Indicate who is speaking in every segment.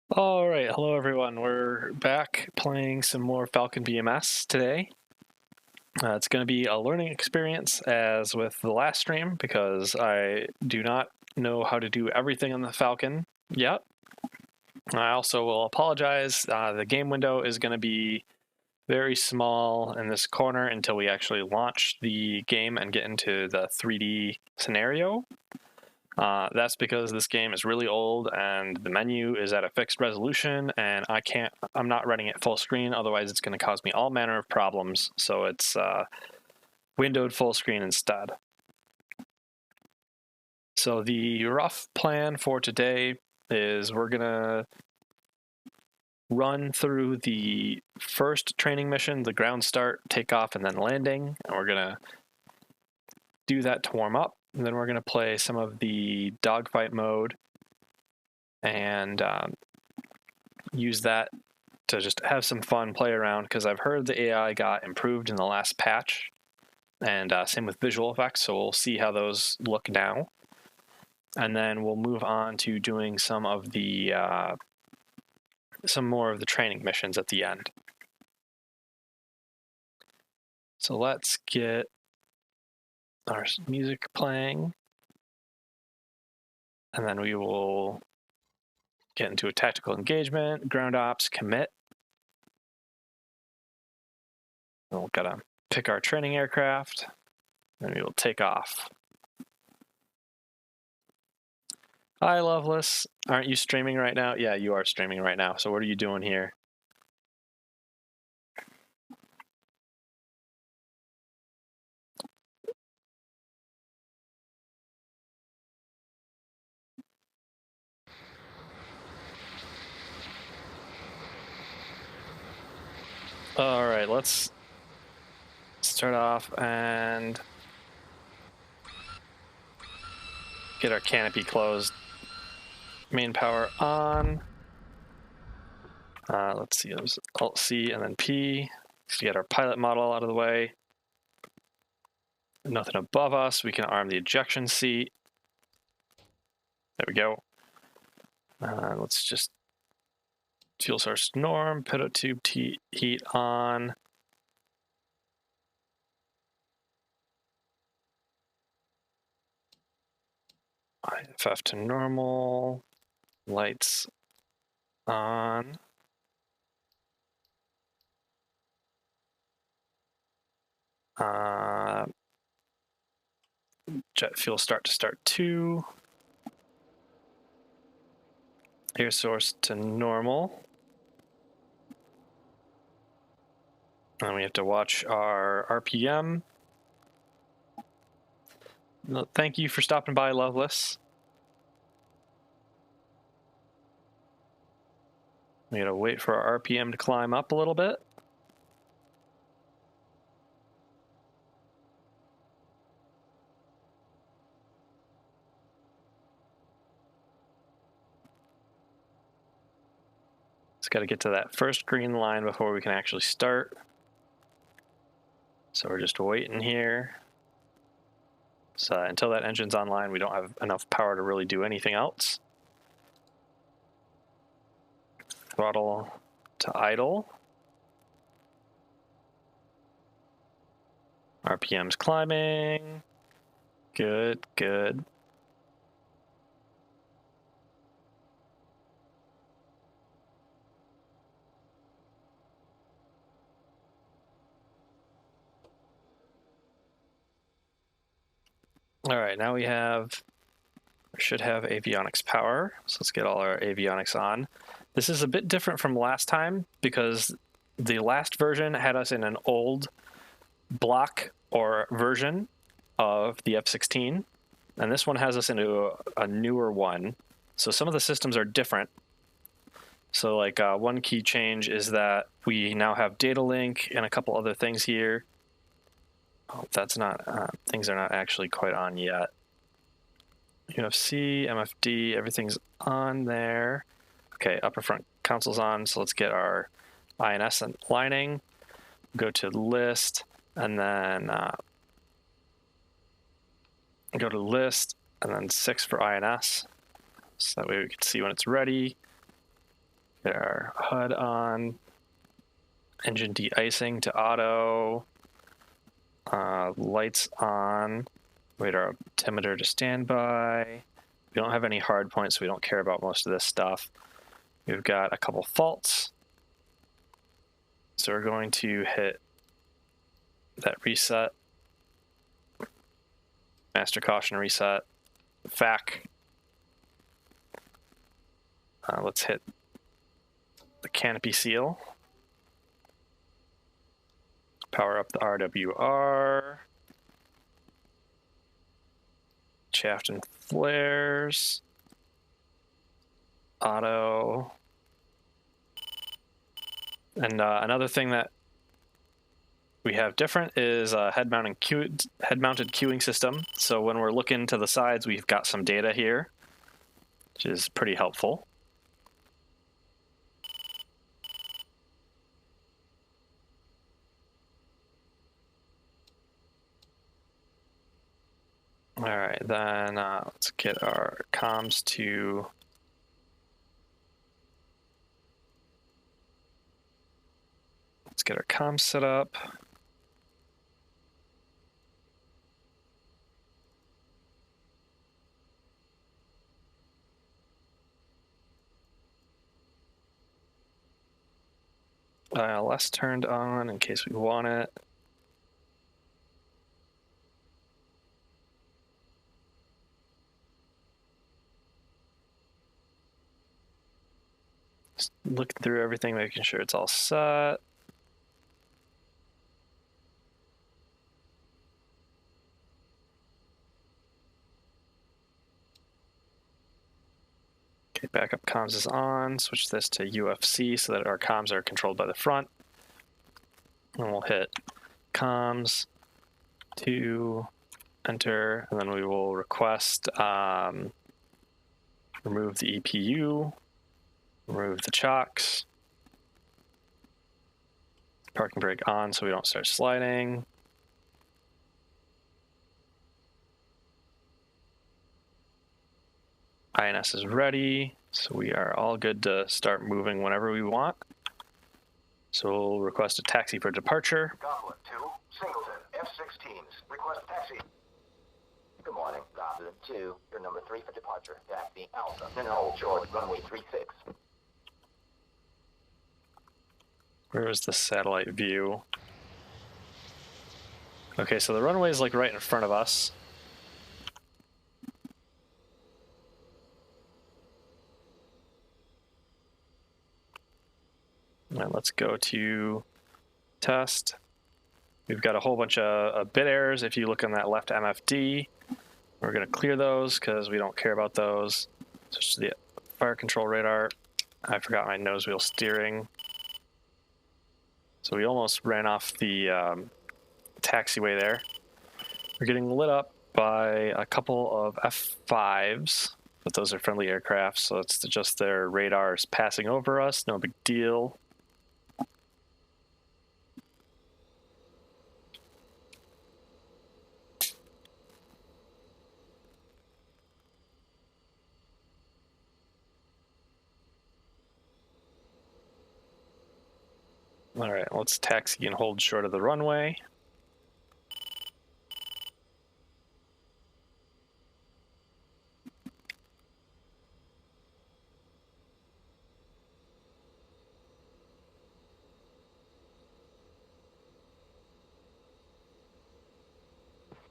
Speaker 1: All right, hello everyone. We're back playing some more Falcon BMS today. It's going to be a learning experience as with the last stream because I do not know how to do everything on the Falcon yet. I also will apologize. The game window is going to be very small in this corner until we actually launch the game and get into the 3D scenario. That's because this game is really old and the menu is at a fixed resolution and I'm not running it full screen, otherwise it's going to cause me all manner of problems, so it's windowed full screen instead. So the rough plan for today is we're going to run through the first training mission, the ground start, takeoff, and then landing, and we're going to do that to warm up. And then we're going to play some of the dogfight mode and use that to just have some fun, play around, because I've heard the AI got improved in the last patch, and same with visual effects, so we'll see how those look now. And then we'll move on to doing some more of the training missions at the end. So let's get our music playing, and then we will get into a tactical engagement, ground ops, commit. We'll gotta pick our training aircraft, and we will take off. Hi, Loveless. Aren't you streaming right now? Yeah, you are streaming right now. So what are you doing here? All right, let's start off and get our canopy closed. Main power on. Let's see, it was Alt C and then P to get our pilot model out of the way. Nothing above us. We can arm the ejection seat. There we go. Let's just fuel source norm, pitot tube heat on. IFF to normal. Lights on. Jet fuel start to start 2. Air source to normal. And we have to watch our RPM. Thank you for stopping by, Loveless. We gotta wait for our RPM to climb up a little bit. Just gotta get to that first green line before we can actually start. So we're just waiting here. So until that engine's online, we don't have enough power to really do anything else. Throttle to idle. RPM's climbing. Good, good. All right, now we should have avionics power. So let's get all our avionics on. This is a bit different from last time because the last version had us in an old block or version of the F-16, and this one has us into a newer one. So some of the systems are different. So like one key change is that we now have data link and a couple other things here. Oh, that's not, things are not actually quite on yet. UFC, MFD, everything's on there. Okay, upper front console's on, so let's get our INS lining. Go to list, and then go to list, and then 6 for INS, so that way we can see when it's ready. Get our HUD on. Engine de-icing to auto. Lights on. Radar altimeter to standby. We don't have any hard points, so we don't care about most of this stuff. We've got a couple faults. So we're going to hit that reset. Master caution reset. FAC. Let's hit the canopy seal. Power up the RWR. Shaft and flares. Auto. And another thing that we have different is a head-mounted queuing system. So when we're looking to the sides, we've got some data here, which is pretty helpful. All right, then let's get our comms to get our comms set up. ILS turned on in case we want it. Just looking through everything, making sure it's all set. Okay, backup comms is on. Switch this to UFC so that our comms are controlled by the front. And we'll hit comms to enter, and then we will request remove the EPU, remove the chocks, parking brake on so we don't start sliding. INS is ready, so we are all good to start moving whenever we want. So we'll request a taxi for departure.
Speaker 2: Goblet 2, Singleton, F-16s. Request taxi. Good morning, Goblet 2. You're number 3 for departure. Taxi Alpha. Then hold short, runway 36.
Speaker 1: Where is the satellite view? Okay, so the runway is like right in front of us. And let's go to test. We've got a whole bunch of bit errors. If you look on that left MFD, we're going to clear those because we don't care about those. Switch to the fire control radar. I forgot my nose wheel steering. So we almost ran off the taxiway there. We're getting lit up by a couple of F5s, but those are friendly aircraft, so it's just their radars passing over us. No big deal. All right, let's taxi and hold short of the runway.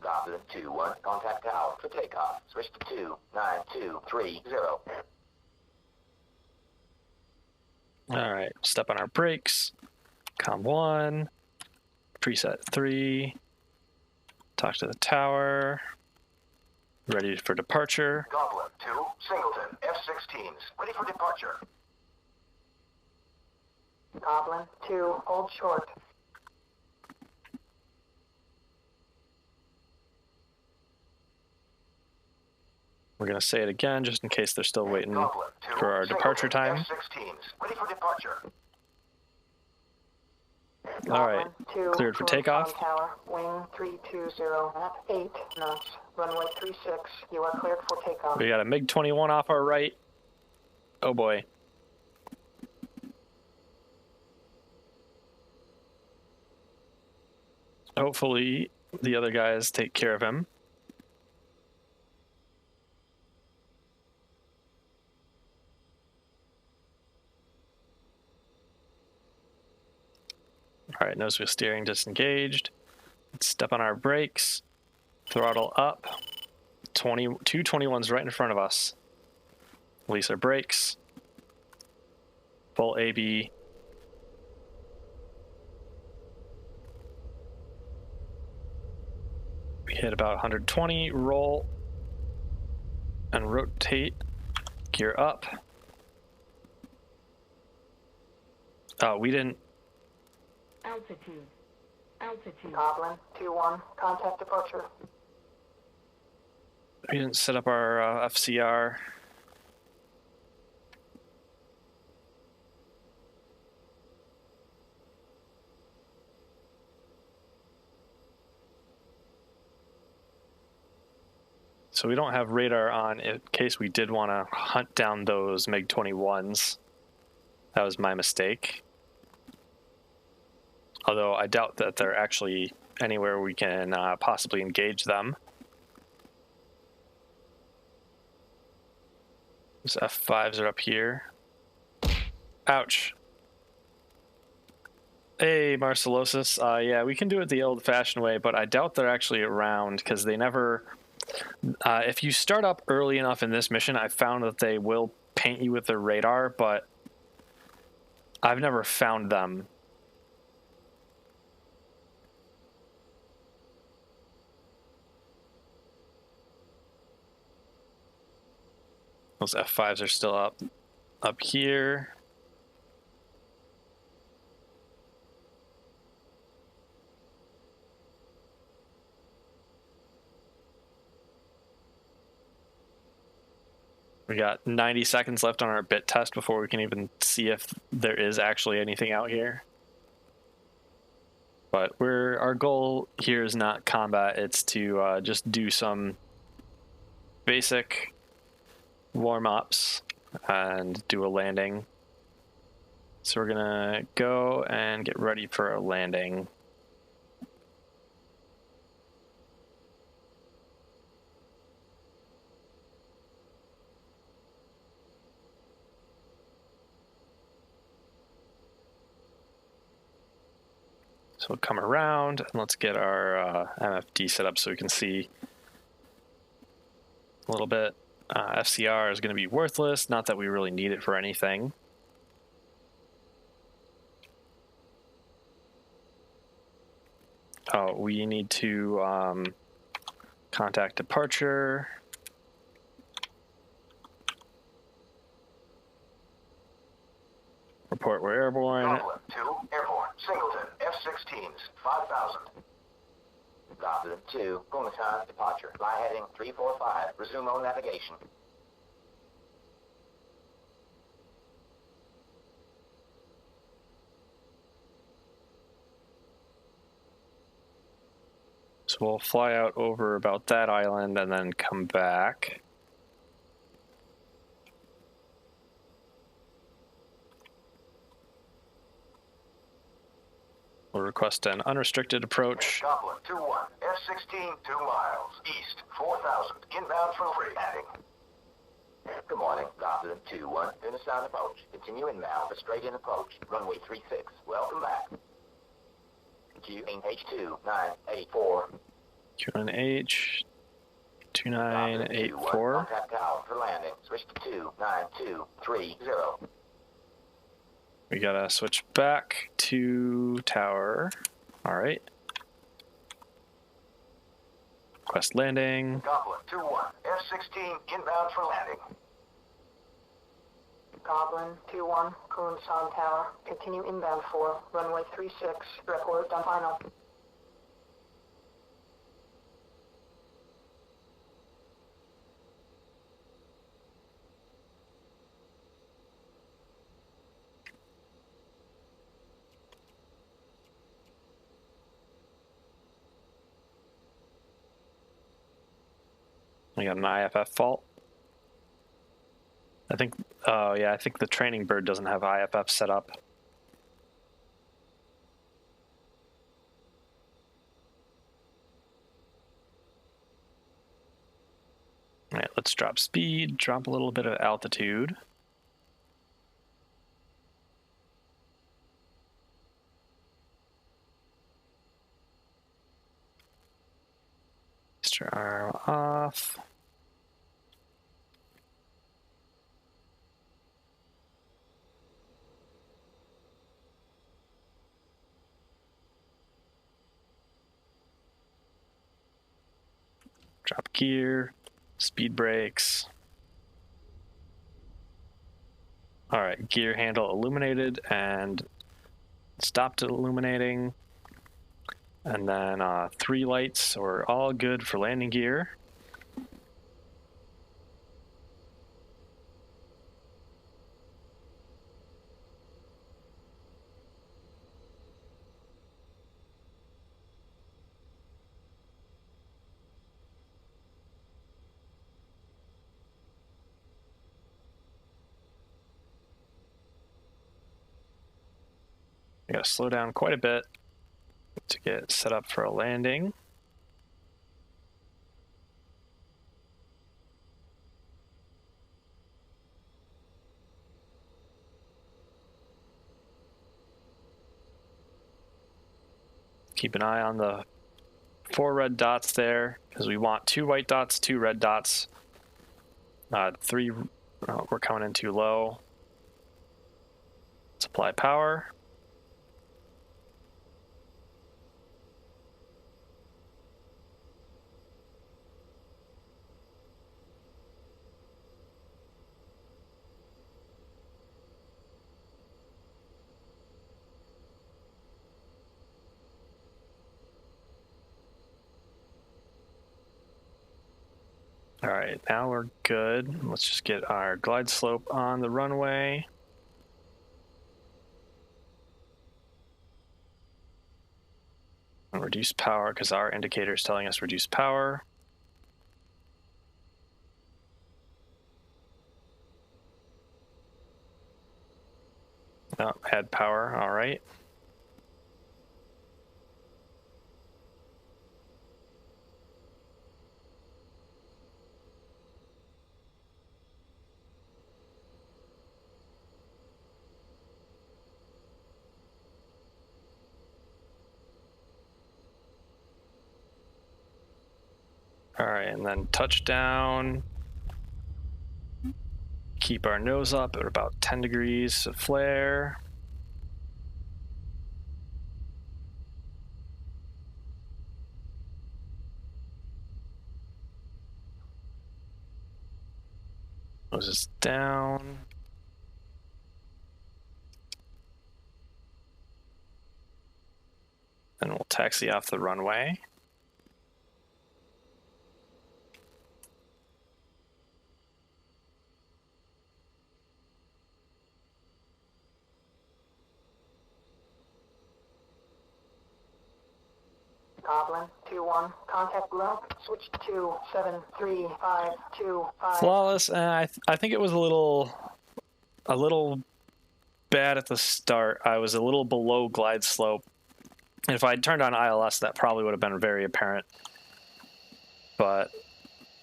Speaker 2: Goblet 2-1, contact tower for takeoff. Switch to 29230.
Speaker 1: All right, step on our brakes. Comm 1, preset 3, talk to the tower, ready for departure.
Speaker 2: Goblet 2, Singleton, F-16s. Ready for departure.
Speaker 3: Goblin 2, hold short.
Speaker 1: We're going to say it again just in case they're still waiting
Speaker 2: Goblet 2,
Speaker 1: for our departure time.
Speaker 2: F-16s. Ready for departure.
Speaker 1: All right,
Speaker 3: Goblin 2,
Speaker 1: cleared for takeoff.
Speaker 3: Tower, wing 320 at 8 knots, runway 36. You are cleared for takeoff.
Speaker 1: We got a MiG-21 off our right. Oh boy. Hopefully the other guys take care of him. All right, nose wheel steering disengaged. Let's step on our brakes. Throttle up. 221's right in front of us. Release our brakes. Full AB. We hit about 120. Roll and rotate. Gear up. We didn't.
Speaker 3: Altitude. Goblin 2-1. Contact departure.
Speaker 1: We didn't set up our FCR. So we don't have radar on in case we did want to hunt down those MiG-21s. That was my mistake. Although I doubt that they're actually anywhere we can possibly engage them. Those F5s are up here. Ouch. Hey, Marcellosis. Yeah, we can do it the old-fashioned way, but I doubt they're actually around because they never... if you start up early enough in this mission, I found that they will paint you with their radar, but I've never found them. Those F5s are still up here. We got 90 seconds left on our bit test before we can even see if there is actually anything out here. But our goal here is not combat, it's to just do some basic warm-ups and do a landing. So we're gonna go and get ready for a landing. So we'll come around and let's get our MFD set up so we can see a little bit. FCR is going to be worthless, not that we really need it for anything. Oh, we need to contact departure. Report we're airborne.
Speaker 2: Goblin 2, airborne. Singleton, F-16s, 5,000. Goblin 2, Gumaton, departure. Fly heading 345. Resume on navigation.
Speaker 1: So we'll fly out over about that island and then come back. We'll request an unrestricted approach.
Speaker 2: Goblin 2-1, F-16, 2 miles. East, 4,000. Inbound from free landing. Good morning, Goblin 2-1. Finish sound approach. Continue inbound for straight-in approach. Runway 36. Welcome back. QNH2984.
Speaker 1: QNH 2984.
Speaker 2: Contact tower for landing. Switch to 29230.
Speaker 1: We gotta switch back to tower. All right. Request landing.
Speaker 2: Goblin 2-1, F-16 inbound for landing.
Speaker 3: Goblin 2-1. Kunsan Tower. Continue inbound for runway 36. Report on final.
Speaker 1: We got an IFF fault. I think, oh yeah, I think the training bird doesn't have IFF set up. Drop speed, drop a little bit of altitude. Extra arm off. Drop gear, speed brakes. All right, gear handle illuminated and stopped illuminating. And then 3 lights are all good for landing gear. I gotta slow down quite a bit to get set up for a landing. Keep an eye on the 4 red dots there, because we want 2 white dots, 2 red dots. 3, we're coming in too low. Supply power. All right, now we're good. Let's just get our glide slope on the runway. And reduce power, because our indicator is telling us reduce power. Oh, add power, all right. All right, and then touchdown. Keep our nose up at about 10 degrees of flare. Nose is down. And we'll taxi off the runway.
Speaker 3: Goblin 2-1, contact below. Switch to 73525.
Speaker 1: Flawless. I think it was a little bad at the start. I was a little below glide slope. And if I had turned on ILS, that probably would have been very apparent. But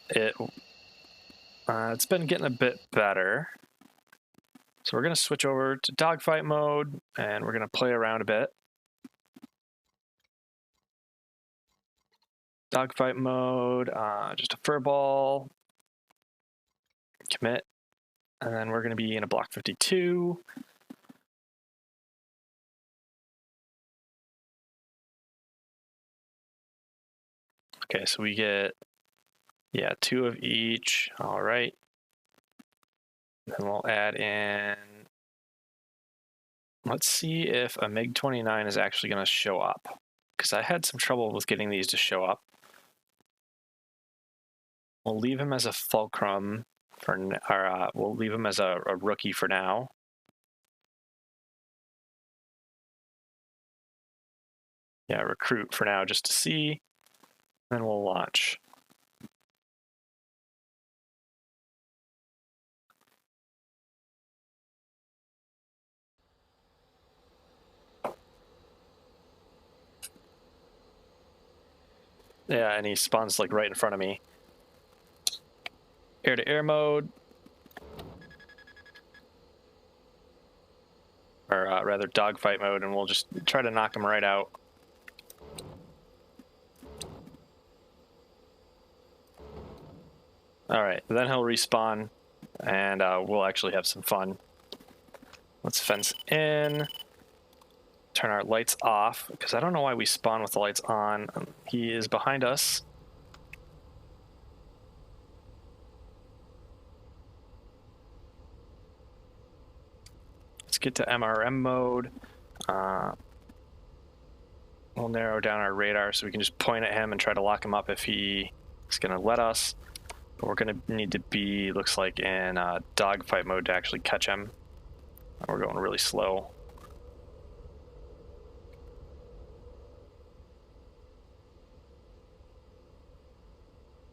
Speaker 1: it's been getting a bit better. So we're going to switch over to dogfight mode, and we're going to play around a bit. Dogfight mode, just a furball, commit, and then we're going to be in a block 52. Okay, so we get, 2 of each. All right. Then we'll add in, let's see if a MiG-29 is actually going to show up, because I had some trouble with getting these to show up. We'll leave him as a fulcrum we'll leave him as a rookie for now. Yeah, recruit for now just to see. Then we'll launch. Yeah, and he spawns like right in front of me. air-to-air mode. Or rather dogfight mode, and we'll just try to knock him right out. Alright, then he'll respawn, and we'll actually have some fun. Let's fence in. Turn our lights off, because I don't know why we spawn with the lights on. He is behind us. Let's get to MRM mode. We'll narrow down our radar so we can just point at him and try to lock him up if he is going to let us. But we're going to need to be, looks like, in dogfight mode to actually catch him. We're going really slow.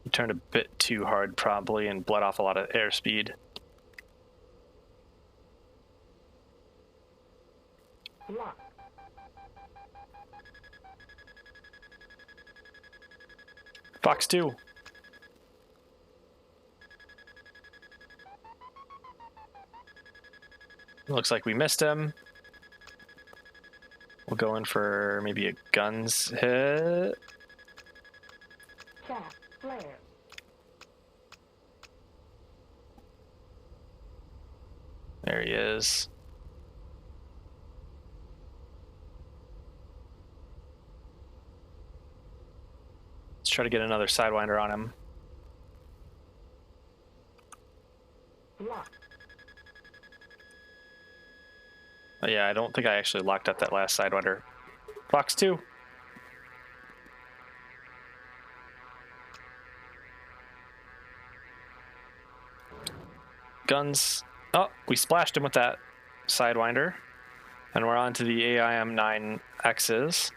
Speaker 1: He turned a bit too hard probably and bled off a lot of airspeed. Fox 2. Looks like we missed him. We'll go in for maybe a guns hit. There he is. Let's try to get another Sidewinder on him. Oh, yeah, I don't think I actually locked up that last Sidewinder. Fox 2. Guns. Oh, we splashed him with that Sidewinder. And we're on to the AIM-9Xs,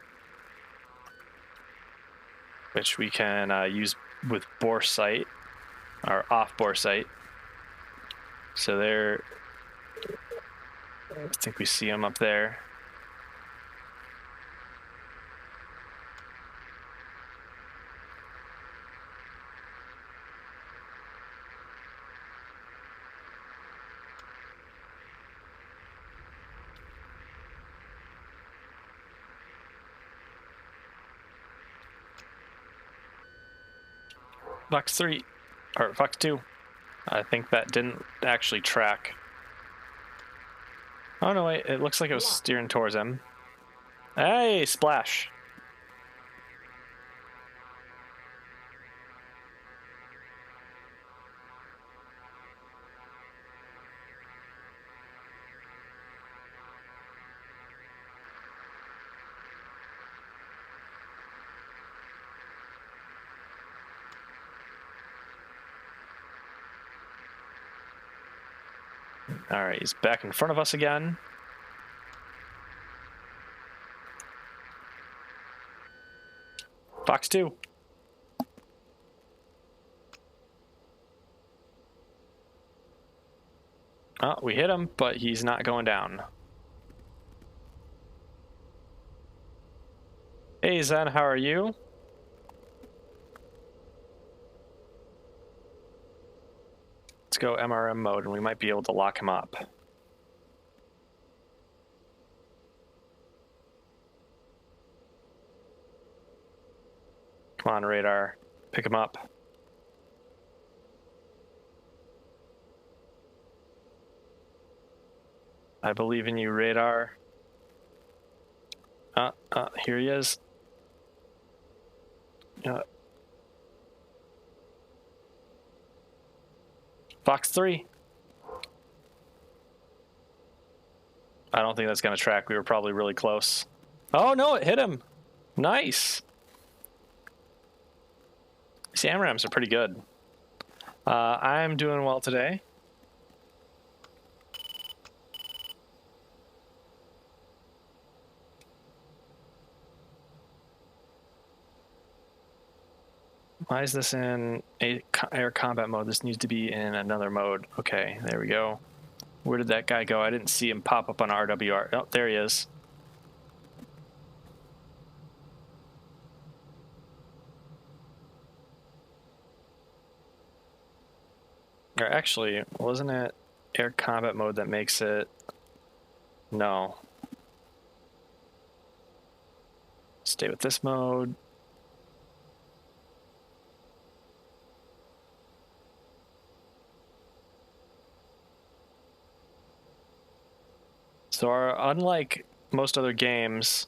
Speaker 1: which we can use with bore sight, or off bore sight. So there, I think we see him up there. Fox 3, or Fox 2. I think that didn't actually track. Oh no, wait, it looks like it was steering towards him. Hey, splash. All right, he's back in front of us again. Fox 2. Oh, we hit him, but he's not going down. Hey, Zen, how are you? Let's go MRM mode, and we might be able to lock him up. Come on, radar. Pick him up. I believe in you, radar. Here he is. Fox 3. I don't think that's going to track. We were probably really close. Oh, no, it hit him. Nice. These AMRAMs are pretty good. I'm doing well today. Why is this in air combat mode? This needs to be in another mode. Okay, there we go. Where did that guy go? I didn't see him pop up on RWR. Oh, there he is. Or actually, wasn't it air combat mode that makes it? No. Stay with this mode. So unlike most other games,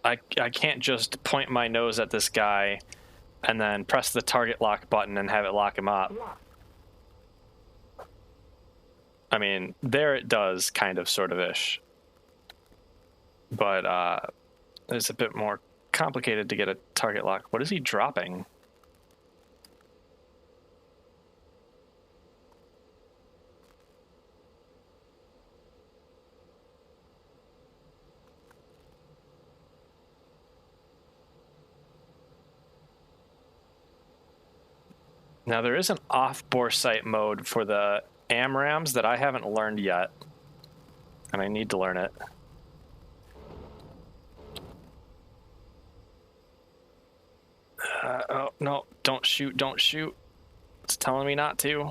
Speaker 1: I can't just point my nose at this guy and then press the target lock button and have it lock him up. I mean, there it does, kind of, sort of-ish. But it's a bit more complicated to get a target lock. What is he dropping? Now, there is an off-bore sight mode for the AMRAMs that I haven't learned yet, and I need to learn it. Oh, no, don't shoot, don't shoot. It's telling me not to.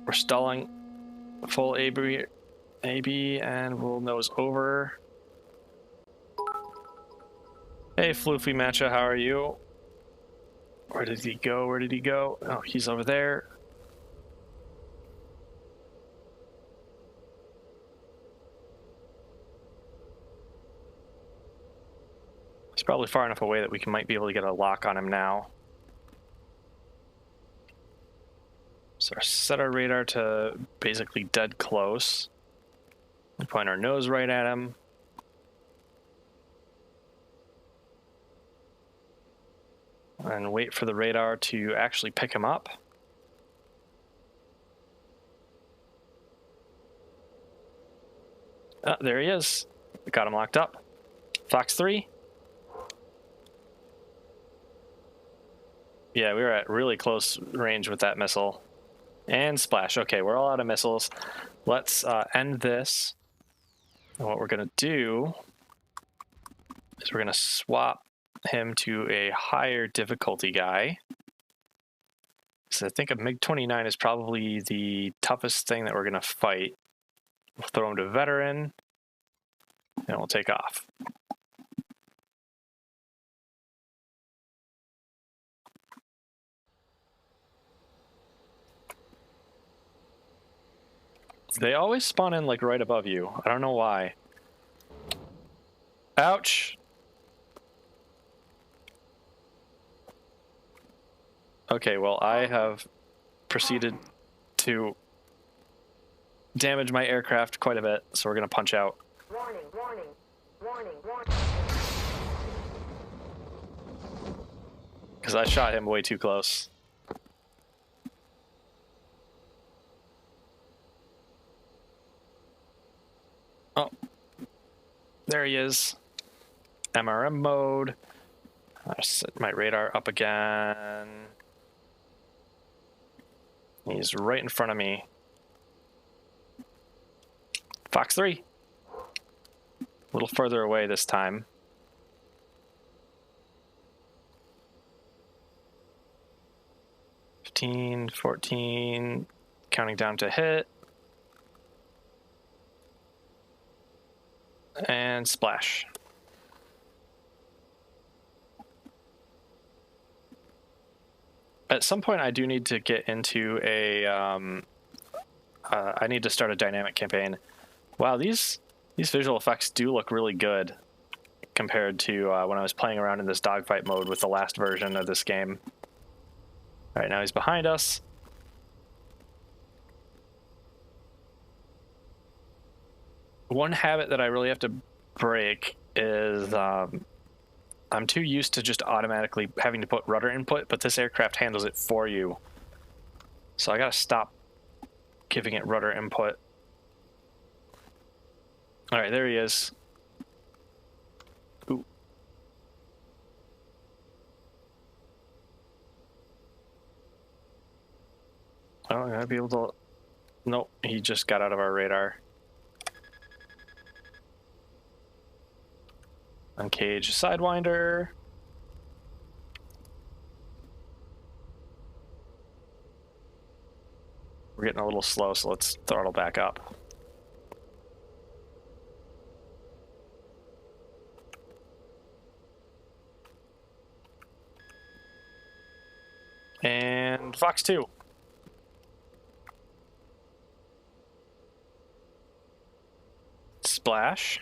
Speaker 1: We're stalling full AB, and we'll nose over. Hey, Floofy Matcha, how are you? Where did he go? Where did he go? Oh, he's over there. He's probably far enough away that we might be able to get a lock on him now. So set our radar to basically dead close. We point our nose right at him. And wait for the radar to actually pick him up. There he is. We got him locked up. Fox 3. Yeah, we were at really close range with that missile. And splash. Okay, we're all out of missiles. Let's end this. And what we're going to do is we're going to swap him to a higher difficulty guy. So I think a MiG-29 is probably the toughest thing that we're going to fight. We'll throw him to veteran, and we'll take off. They always spawn in like right above you. I don't know why. Ouch! Okay, well, I have proceeded to damage my aircraft quite a bit, so we're going to punch out.
Speaker 3: Warning, warning, warning, warning.
Speaker 1: Because I shot him way too close. Oh, there he is. MRM mode. I set my radar up again. He's right in front of me. Fox 3. A little further away this time. $15, $14, counting down to hit. And splash. At some point, I do need to get into a. I need to start a dynamic campaign. Wow, these visual effects do look really good compared to when I was playing around in this dogfight mode with the last version of this game. All right, now he's behind us. One habit that I really have to break is I'm too used to just automatically having to put rudder input, but this aircraft handles it for you. So I gotta stop giving it rudder input. All right, there he is. Ooh. Oh, I'm gonna be able to... Nope, he just got out of our radar. Uncage Sidewinder. We're getting a little slow, so let's throttle back up. And Fox 2. Splash.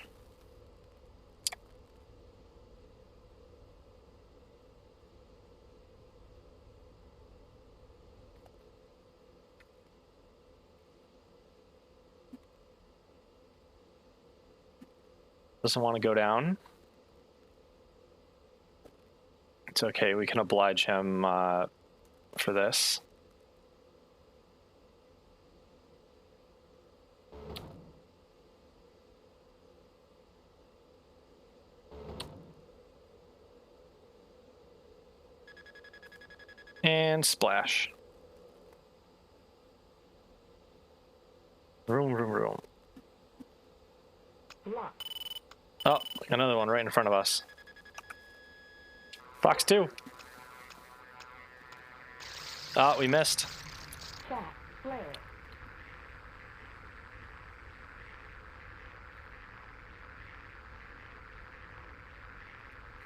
Speaker 1: Doesn't want to go down. It's okay, we can oblige him for this. And splash. Room, room, room. Oh, another one right in front of us. Fox 2. Oh, we missed.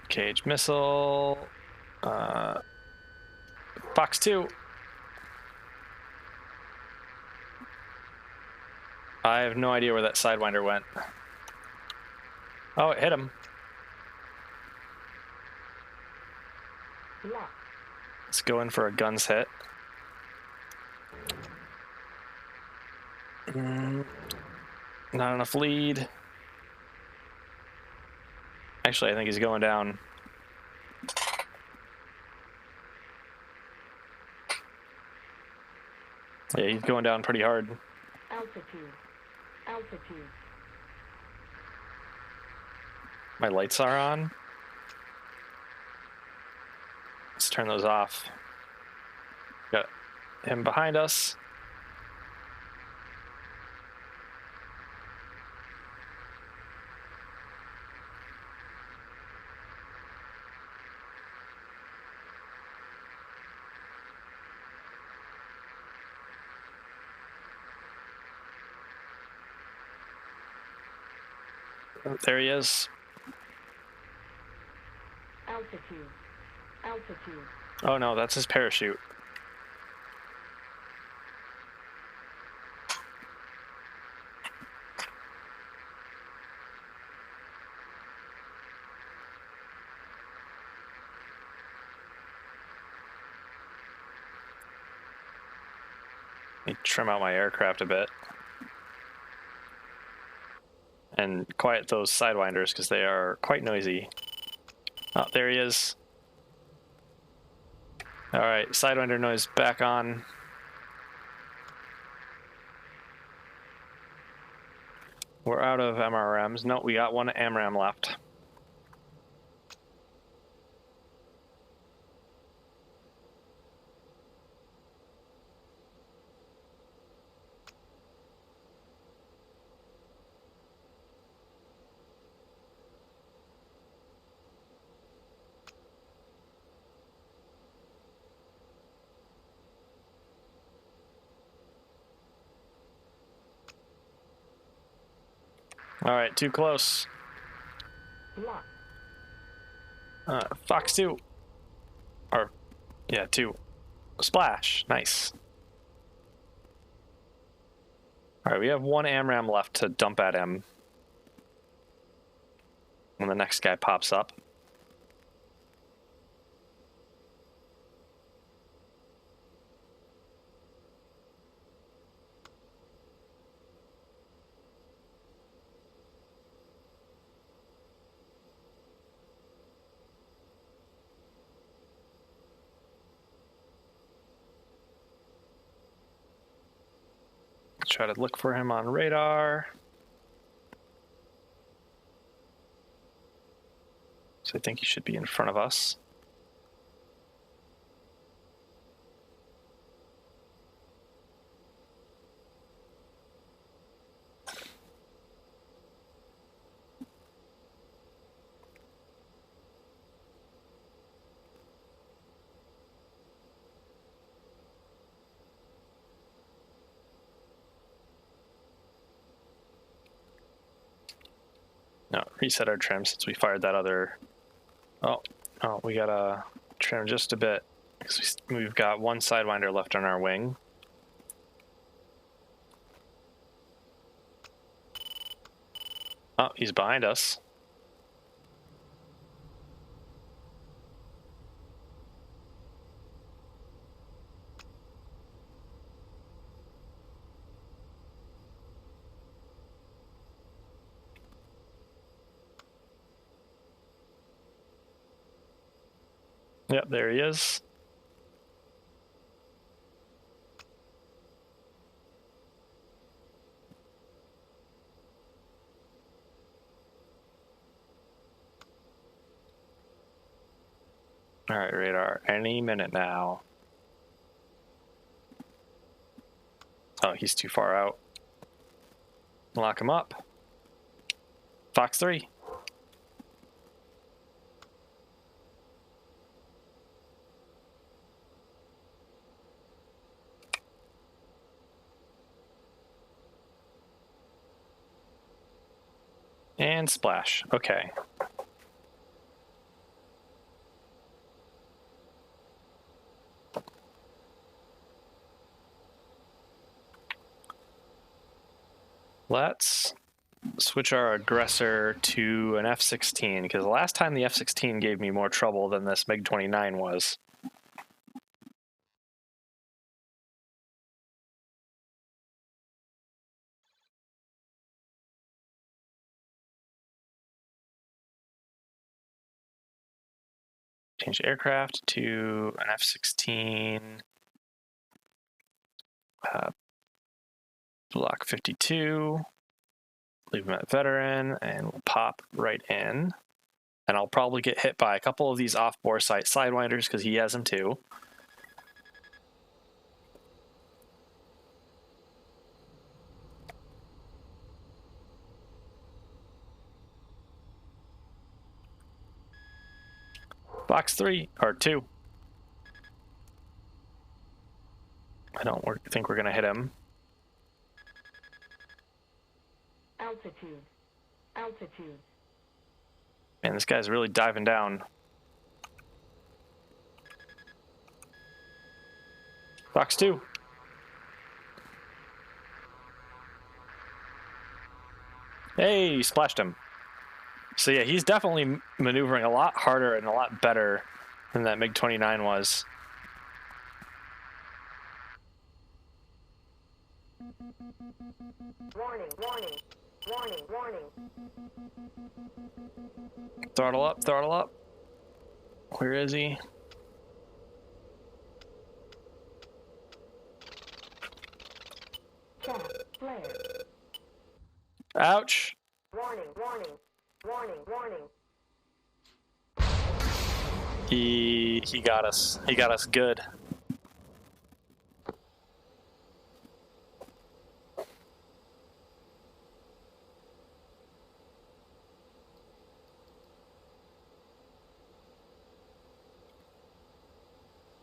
Speaker 1: Cage missile. Fox 2. I have no idea where that Sidewinder went. Oh, it hit him. Let's go in for a guns hit. Not enough lead. Actually, I think he's going down. Yeah, he's going down pretty hard.
Speaker 3: Altitude. Altitude.
Speaker 1: My lights are on. Let's turn those off. Got him behind us. Oh, there he is.
Speaker 3: Altitude. Altitude.
Speaker 1: Oh no, that's his parachute. Let me trim out my aircraft a bit. And quiet those Sidewinders because they are quite noisy. Oh, there he is. All right, Sidewinder noise back on. We're out of MRMs. No, we got one MRAM left. All right, too close. Fox 2. Or, yeah, 2. Splash. Nice. All right, we have one AMRAM left to dump at him when the next guy pops up. Try to look for him on radar. So I think he should be in front of us. No, reset our trim since we fired that other. Oh, we gotta trim just a bit because we've got one Sidewinder left on our wing. Oh, he's behind us. Yep, there he is. All right, radar. Any minute now. Oh, he's too far out. Lock him up. Fox 3. And splash. Okay. Let's switch our aggressor to an F-16, because the last time the F-16 gave me more trouble than this MiG-29 was. Change aircraft to an F-16. Block 52. Leave him at veteran, and we'll pop right in. And I'll probably get hit by a couple of these off-bore Sidewinders because he has them too. Box 3 or 2. I don't think we're gonna hit him.
Speaker 3: Altitude. Altitude.
Speaker 1: Man, this guy's really diving down. Box 2. Hey, splashed him. So yeah, he's definitely maneuvering a lot harder and a lot better than that MiG-29 was.
Speaker 3: Warning, warning, warning, warning.
Speaker 1: Throttle up, throttle up. Where is he?
Speaker 3: Chat, flare.
Speaker 1: Ouch.
Speaker 3: Warning, warning, warning, warning.
Speaker 1: He got us. He got us good.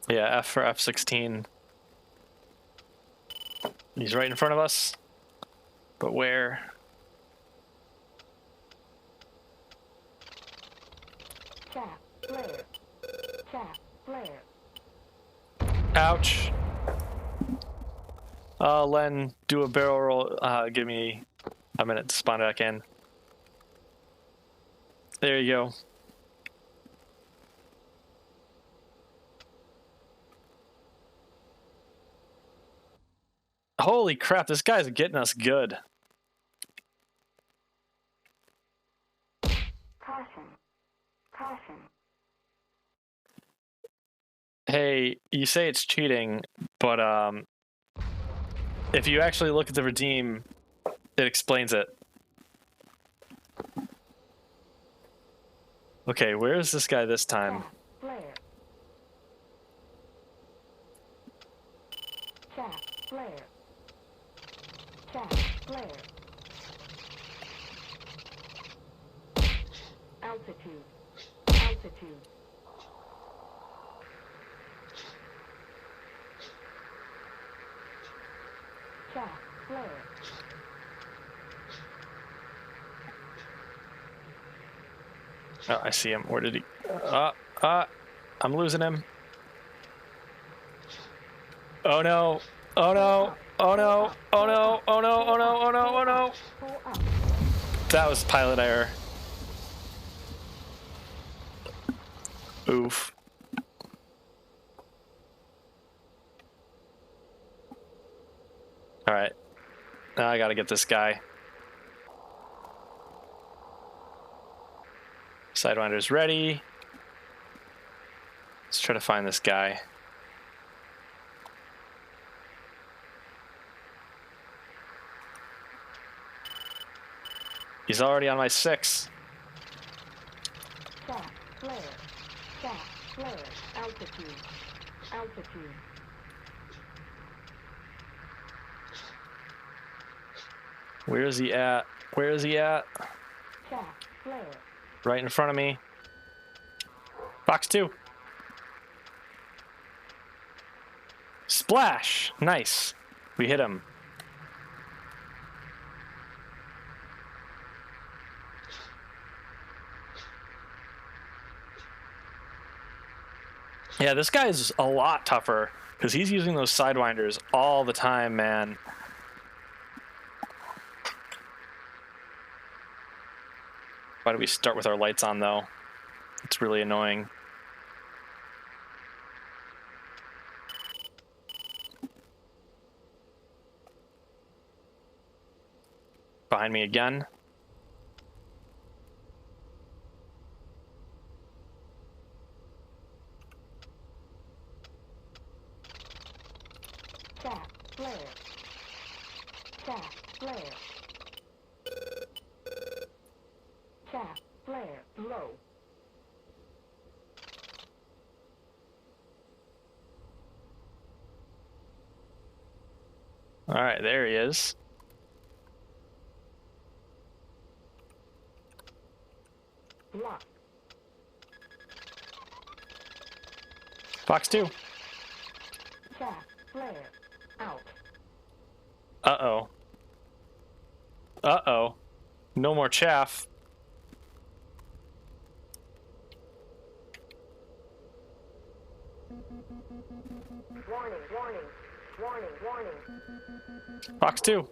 Speaker 1: Yeah, F for F-16. He's right in front of us. But where?
Speaker 3: Chat, flare. Chat, flare.
Speaker 1: Ouch. Len, do a barrel roll. Give me a minute to spawn back in. There you go. Holy crap, this guy's getting us good.
Speaker 3: Caution. Caution.
Speaker 1: Hey, you say it's cheating, but if you actually look at the redeem, it explains it. Okay, where is this guy this time?
Speaker 3: Flare. Chat, flare. Chat, flare. Altitude. Altitude. Chat, flare.
Speaker 1: Oh, I see him. Where did he? I'm losing him. Oh no! Oh no! Oh no! Oh no! Oh no! Oh no! Oh no! Oh no! That was pilot error. Oof. All right. Now I gotta get this guy. Sidewinder's ready. Let's try to find this guy. He's already on my 6.
Speaker 3: Stack, flare, altitude, altitude.
Speaker 1: Where is he at? Where is he at?
Speaker 3: Stack, flare.
Speaker 1: Right in front of me. Box 2. Splash! Nice. We hit him. Yeah, this guy is a lot tougher because he's using those sidewinders all the time, man. Why do we start with our lights on, though? It's really annoying. Behind me again.
Speaker 3: Stack, flare. Stack, flare. Stack, flare, low.
Speaker 1: All right, there he is.
Speaker 3: Lock.
Speaker 1: Box 2.
Speaker 3: Stack, flare, out.
Speaker 1: Uh-oh. Uh-oh. No more chaff.
Speaker 3: Warning, warning, warning, warning.
Speaker 1: Box 2.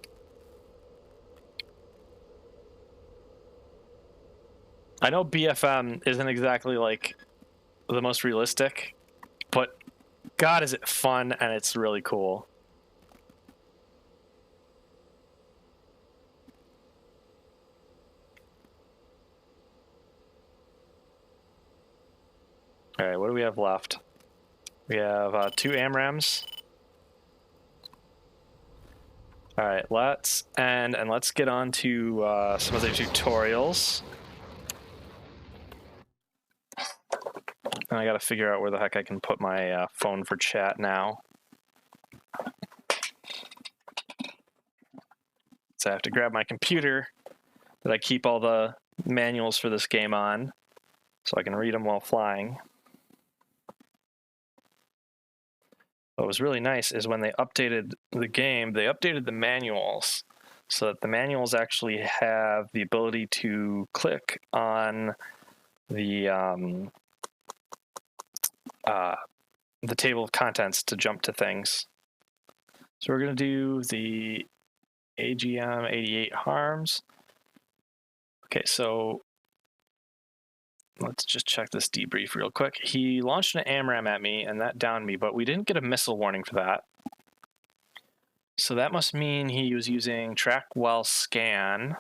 Speaker 1: I know BFM isn't exactly like the most realistic, but God, is it fun and it's really cool. All right, what do we have left? We have 2 AMRAMs. All right, let's end and let's get on to some of the tutorials. And I got to figure out where the heck I can put my phone for chat now. So I have to grab my computer that I keep all the manuals for this game on so I can read them while flying. What was really nice is when they updated the game, they updated the manuals so that the manuals actually have the ability to click on the table of contents to jump to things. So we're going to do the AGM 88 harms. Okay, so let's just check this debrief real quick. He launched an AMRAM at me, and that downed me, but we didn't get a missile warning for that. So that must mean he was using track while scan.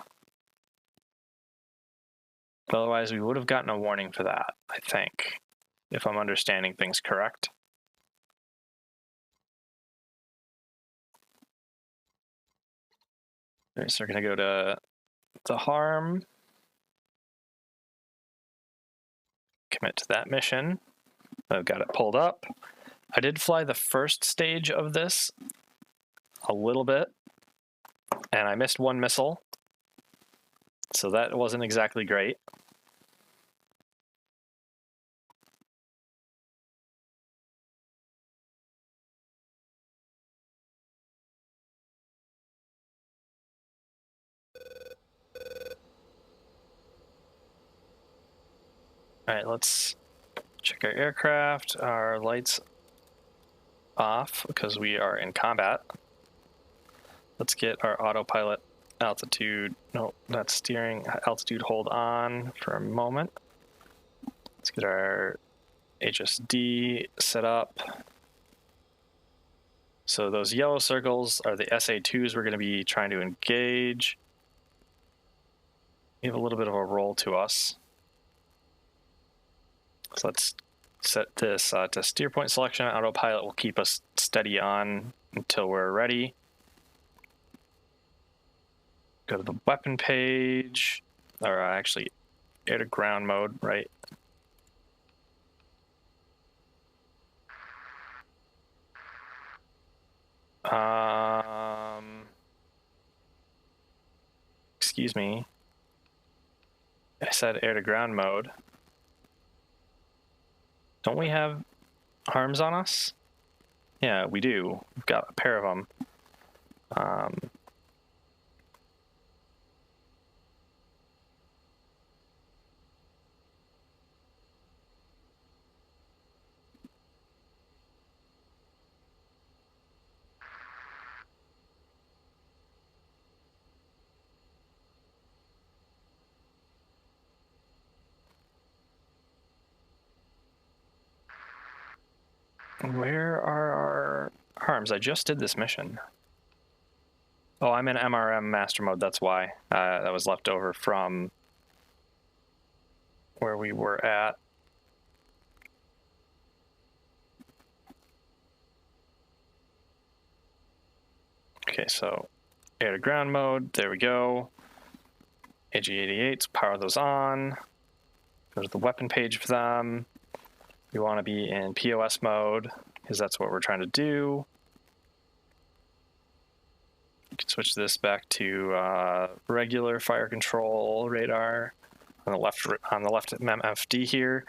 Speaker 1: Otherwise, we would have gotten a warning for that, I think, if I'm understanding things correct. All right, so we're going to go to the harm. Commit to that mission. I've got it pulled up. I did fly the first stage of this a little bit, and I missed 1 missile, so that wasn't exactly great. All right, let's check our aircraft. Our lights off because we are in combat. Let's get our autopilot altitude. No, that's steering. Altitude hold on for a moment. Let's get our HSD set up. So those yellow circles are the SA2s we're going to be trying to engage. We have a little bit of a roll to us. So let's set this to steer point selection. Autopilot will keep us steady on until we're ready. Go to the weapon page, or actually air to ground mode, right? Excuse me. I said air to ground mode. Don't we have harms on us? Yeah, we do. We've got a pair of them. Where are our harms? I just did this mission. Oh, I'm in MRM master mode, that's why. That was left over from where we were at. Okay, so air to ground mode, there we go. AG-88s, power those on. Go to the weapon page for them. We want to be in POS mode, because that's what we're trying to do. You can switch this back to regular fire control radar on the left MFD here.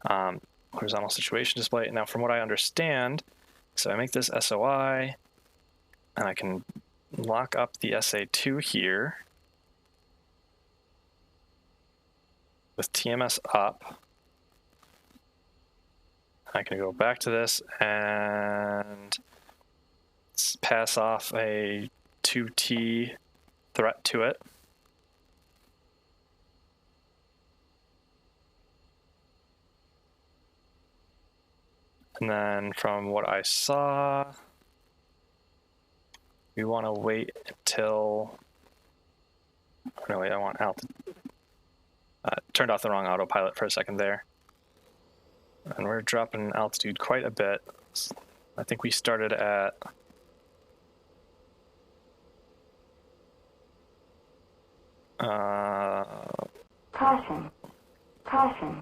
Speaker 1: Horizontal situation display. Now, from what I understand, so I make this SOI, and I can lock up the SA2 here with TMS up. I can go back to this and pass off a 2T threat to it. And then from what I saw, we want to wait until, no wait, I want altitude. Turned off the wrong autopilot for a second there. And we're dropping altitude quite a bit. I think we started at
Speaker 3: Caution. Caution.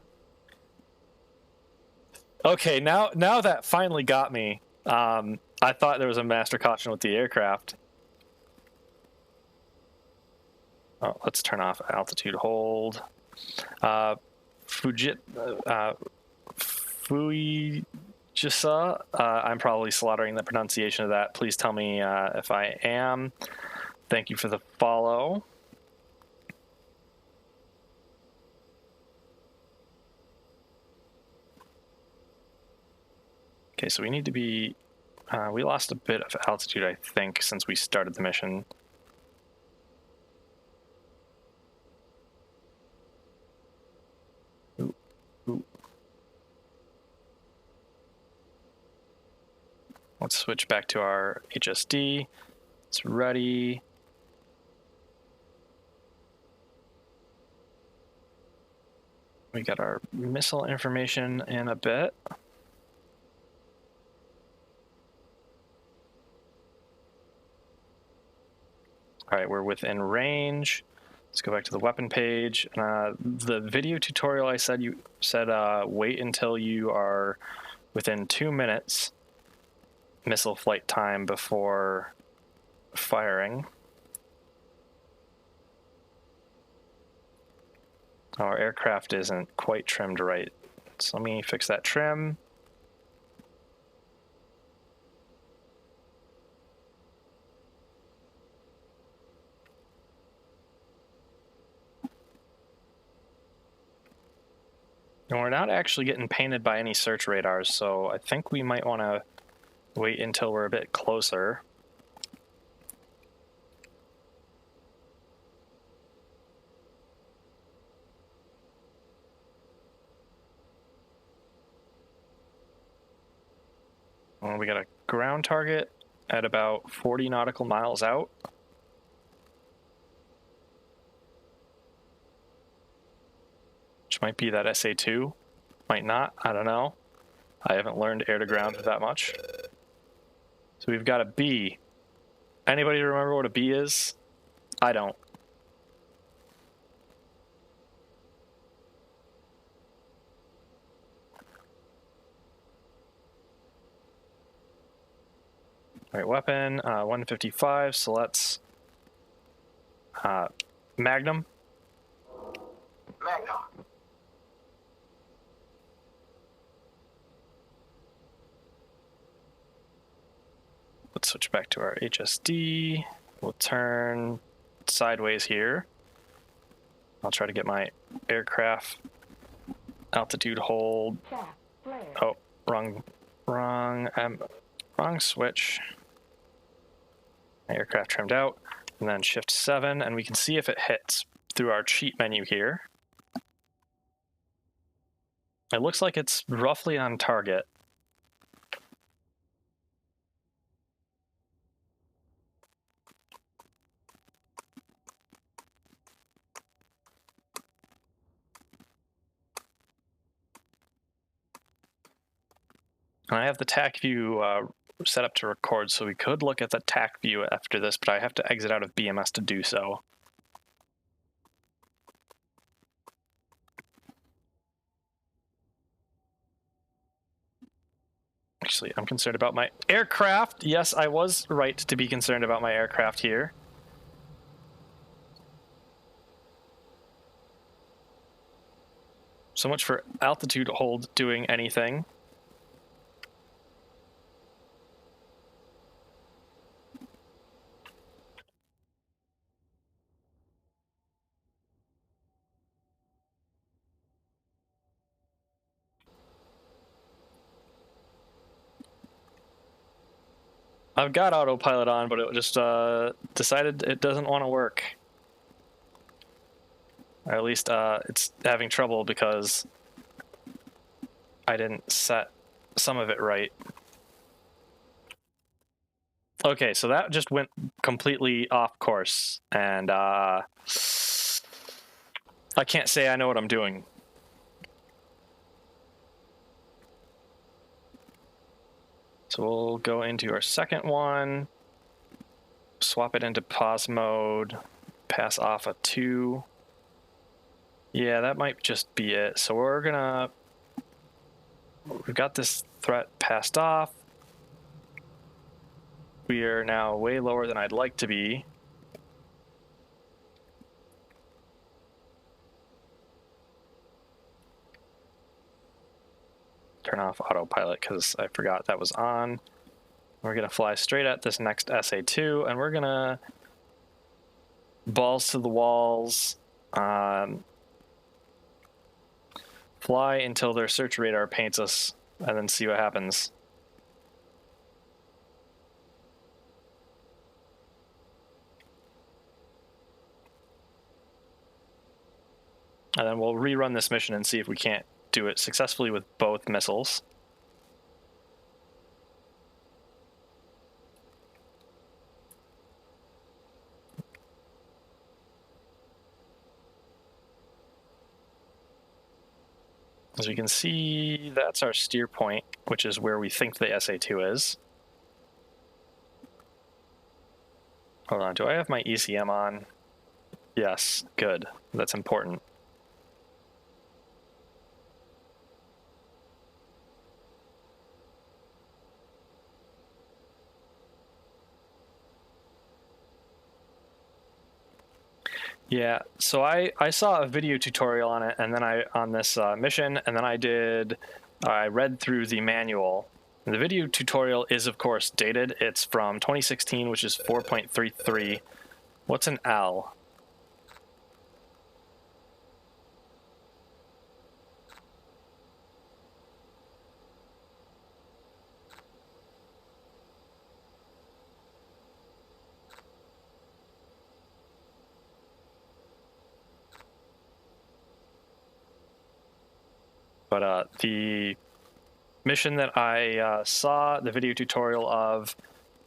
Speaker 1: Okay, now that finally got me. I thought there was a master caution with the aircraft. Oh, let's turn off altitude hold. Fujisa, I'm probably slaughtering the pronunciation of that. Please tell me if I am. Thank you for the follow. Okay, so we need to be, we lost a bit of altitude, I think, since we started the mission. Ooh, ooh. Let's switch back to our HSD. It's ready. We got our missile information in a bit. All right, we're within range. Let's go back to the weapon page. The video tutorial I said, you said wait until you are within 2 minutes missile flight time before firing. Our aircraft isn't quite trimmed right. So let me fix that trim. And we're not actually getting painted by any search radars, so I think we might want to wait until we're a bit closer. Well, we got a ground target at about 40 nautical miles out. Which might be that SA2. Might not, I don't know. I haven't learned air to ground that much. So we've got a B. Anybody remember what a B is? I don't. All right, weapon, 155, so let's Magnum.
Speaker 2: Magnum.
Speaker 1: Let's switch back to our HSD. We'll turn sideways here. I'll try to get my aircraft altitude hold. Oh, wrong switch. My aircraft trimmed out, and then shift 7, and we can see if it hits through our cheat menu here. It looks like it's roughly on target. And I have the TAC view set up to record, so we could look at the TAC view after this, but I have to exit out of BMS to do so. Actually, I'm concerned about my aircraft. Yes, I was right to be concerned about my aircraft here. So much for altitude hold doing anything. I've got autopilot on, but it just decided it doesn't want to work. Or at least it's having trouble because I didn't set some of it right. Okay, so that just went completely off course, and I can't say I know what I'm doing. So we'll go into our second one, swap it into pause mode, pass off a 2. Yeah, that might just be it. So we've got this threat passed off. We are now way lower than I'd like to be. Turn off autopilot because I forgot that was on. We're going to fly straight at this next SA2, and we're going to balls to the walls, fly until their search radar paints us, and then see what happens. And then we'll rerun this mission and see if we can't do it successfully with both missiles. As we can see, that's our steer point, which is where we think the SA2 is. Hold on, do I have my ECM on? Yes, good. That's important. Yeah, so I saw a video tutorial on it, and then on this mission, and then I read through the manual. And the video tutorial is, of course, dated. It's from 2016, which is 4.33. What's an L? But the mission that I saw the video tutorial of,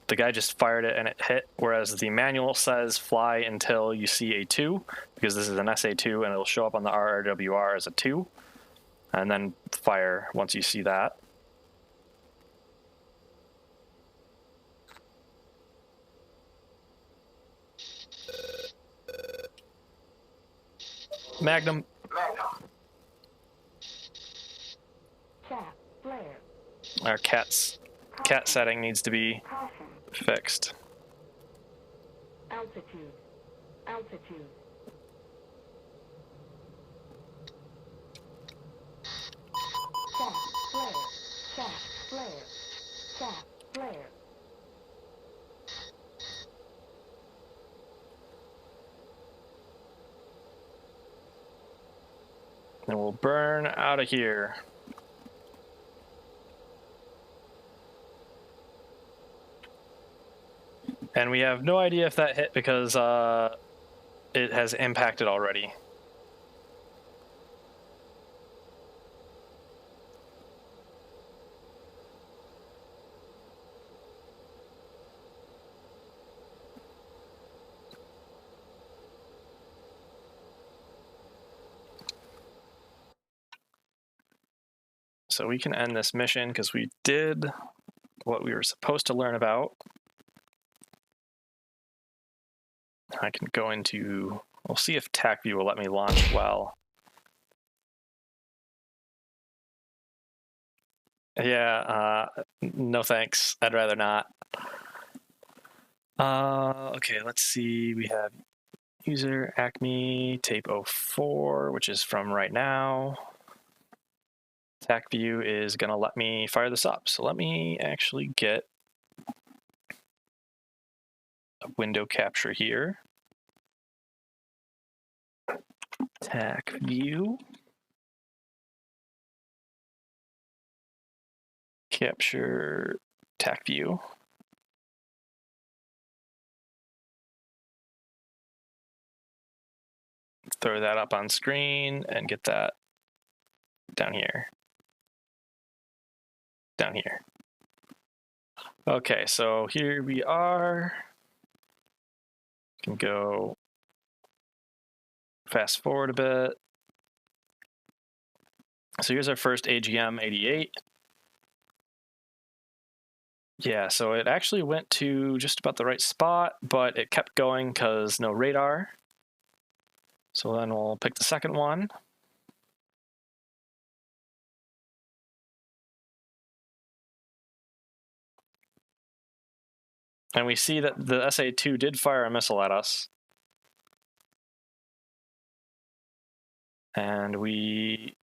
Speaker 1: the guy just fired it and it hit, whereas the manual says fly until you see a 2, because this is an SA2 and it'll show up on the RRWR as a 2, and then fire once you see that. Magnum.
Speaker 3: Chat, flare.
Speaker 1: Our cat setting needs to be
Speaker 3: Caution.
Speaker 1: fixed.
Speaker 3: Altitude. Altitude. Chat, flare. Chat, flare. Chat, flare.
Speaker 1: And we'll burn out of here. And we have no idea if that hit because it has impacted already. So we can end this mission because we did what we were supposed to learn about. I can go into, we'll see if TAC view will let me launch well. Yeah, no thanks. I'd rather not. Okay, let's see. We have user Acme tape 04, which is from right now. TAC view is going to let me fire this up. So let me actually get a window capture here. TAC view. Capture TAC view. Throw that up on screen and get that down here. Down here. Okay, so here we are. Can go fast forward a bit. So here's our first AGM 88. Yeah, so it actually went to just about the right spot, but it kept going because no radar. So then we'll pick the second one. And we see that the SA-2 did fire a missile at us. And we...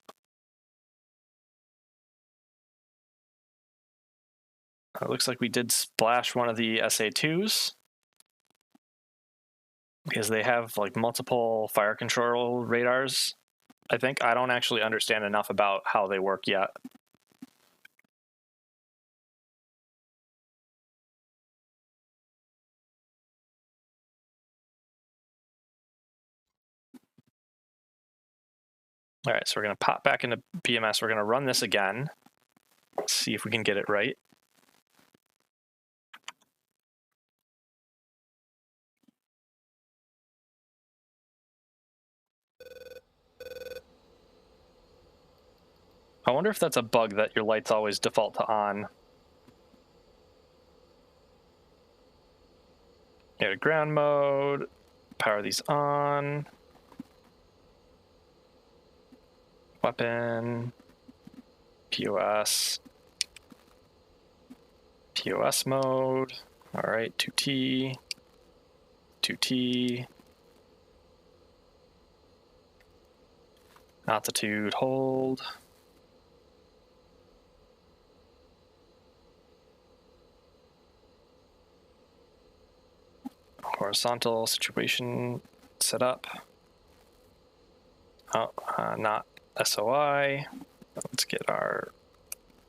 Speaker 1: It looks like we did splash one of the SA-2s. Because they have like multiple fire control radars, I think. I don't actually understand enough about how they work yet. All right, so we're going to pop back into BMS. We're going to run this again. See if we can get it right. I wonder if that's a bug that your lights always default to on. Go to ground mode, power these on. Weapon, POS, POS mode. All right, 2T, 2T. Altitude, hold. Horizontal situation set up. Oh, not SOI. Let's get our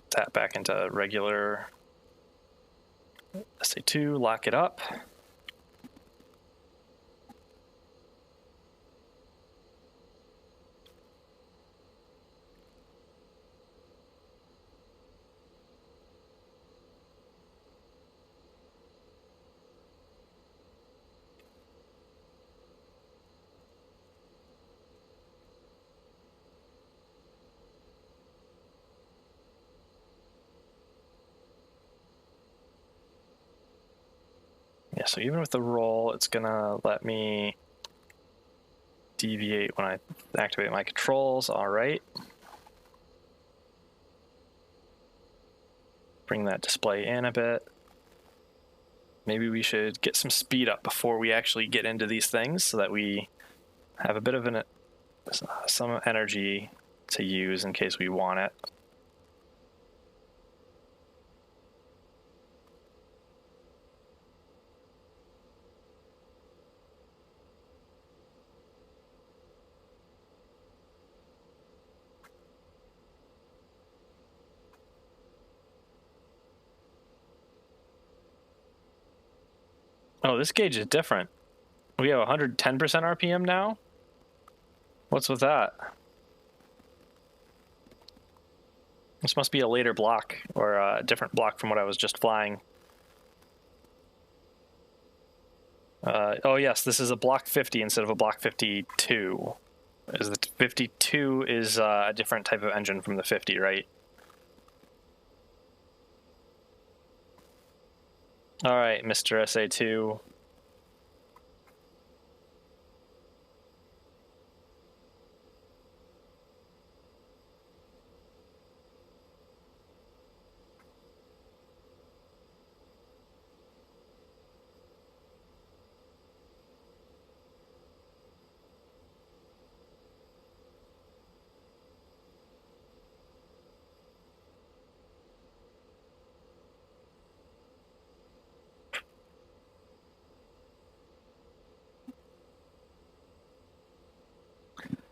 Speaker 1: tap back into regular SA2, lock it up. so even with the roll, it's gonna let me deviate when I activate my controls. All right. Bring that display in a bit. Maybe we should get some speed up before we actually get into these things so that we have a bit of some energy to use in case we want it. Oh, this gauge is different. We have 110% RPM now? What's with that? This must be a later block, or a different block from what I was just flying. Oh yes, this is a block 50 instead of a block 52. The 52 is a different type of engine from the 50, right? All right, Mr. SA2.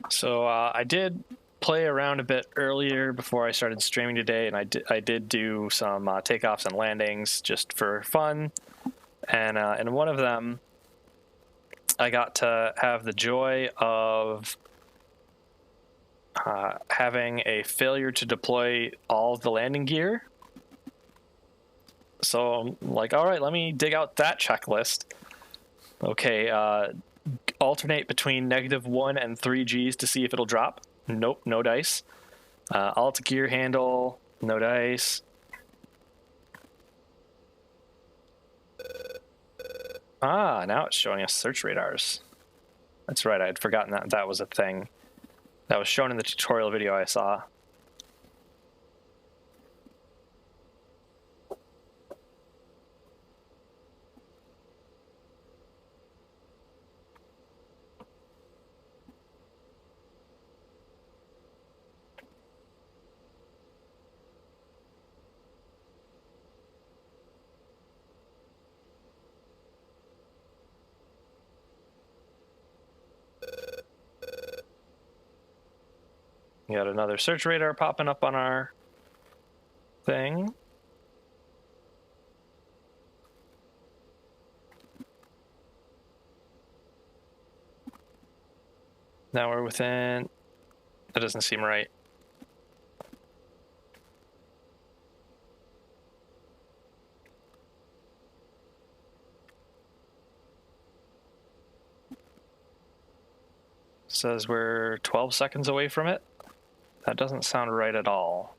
Speaker 1: So I did play around a bit earlier before I started streaming today, and I did do some takeoffs and landings just for fun. And in one of them, I got to have the joy of having a failure to deploy all of the landing gear. So I'm like, all right, let me dig out that checklist. Okay, alternate between -1 and 3 Gs to see if it'll drop. Nope, no dice. Alt gear handle, no dice. Now it's showing us search radars. That's right, I had forgotten that was a thing. That was shown in the tutorial video I saw. We got another search radar popping up on our thing. Now we're within... That doesn't seem right. Says we're 12 seconds away from it. That doesn't sound right at all.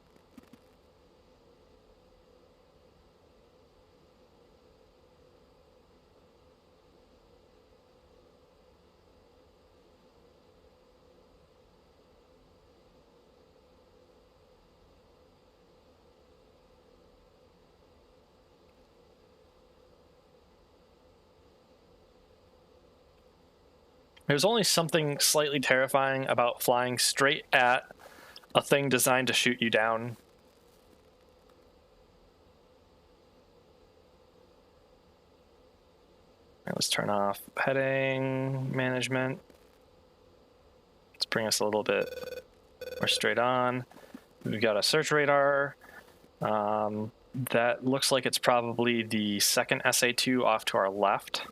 Speaker 1: There's only something slightly terrifying about flying straight at a thing designed to shoot you down. Right, let's turn off heading management. Let's bring us a little bit more straight on. We've got a search radar. That looks like it's probably the second SA2 off to our left.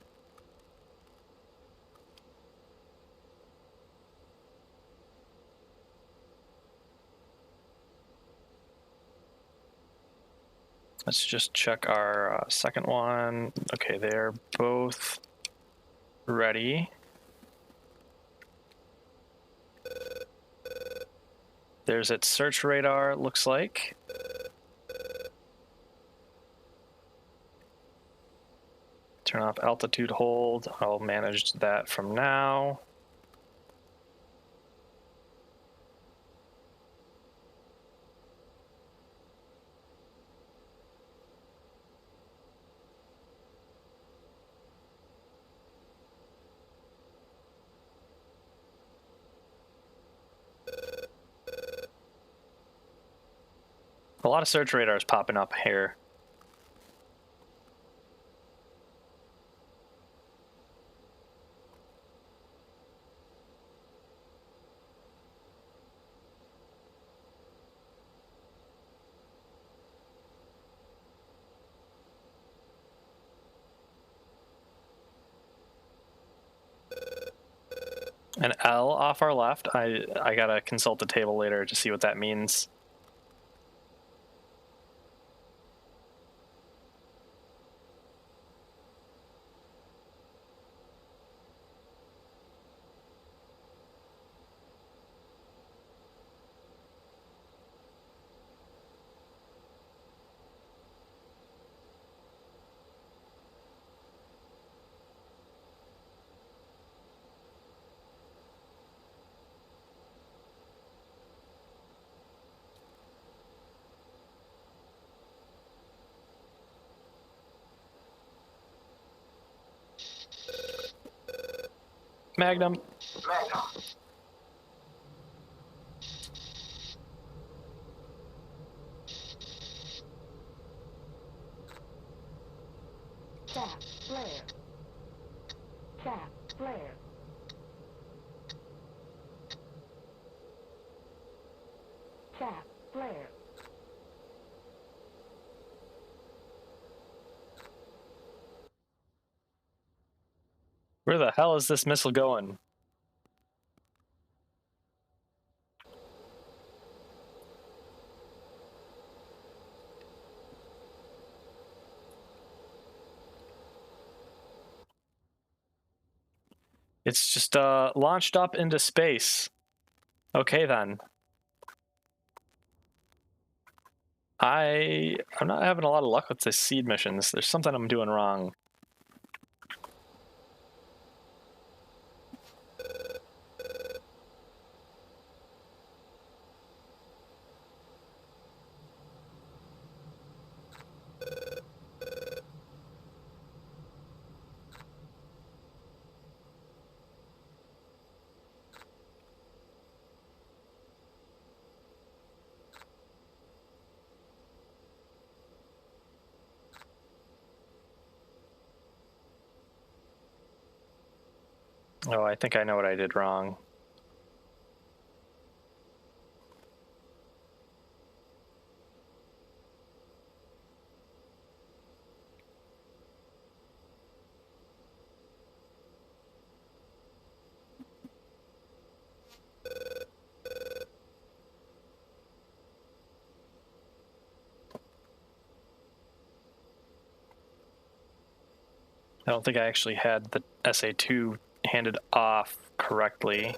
Speaker 1: Let's just check our second one. Okay, they're both ready. There's its search radar, looks like. Turn off altitude hold. I'll manage that from now. A lot of search radars popping up here. An L off our left. I gotta consult the table later to see what that means. Magnum.
Speaker 2: Magnum.
Speaker 3: Tap, flare. Tap, flare. Tap, flare.
Speaker 1: Where the hell is this missile going? It's just launched up into space. Okay then. I'm not having a lot of luck with the seed missions. There's something I'm doing wrong. Oh, I think I know what I did wrong. I don't think I actually had the SA2 handed off correctly.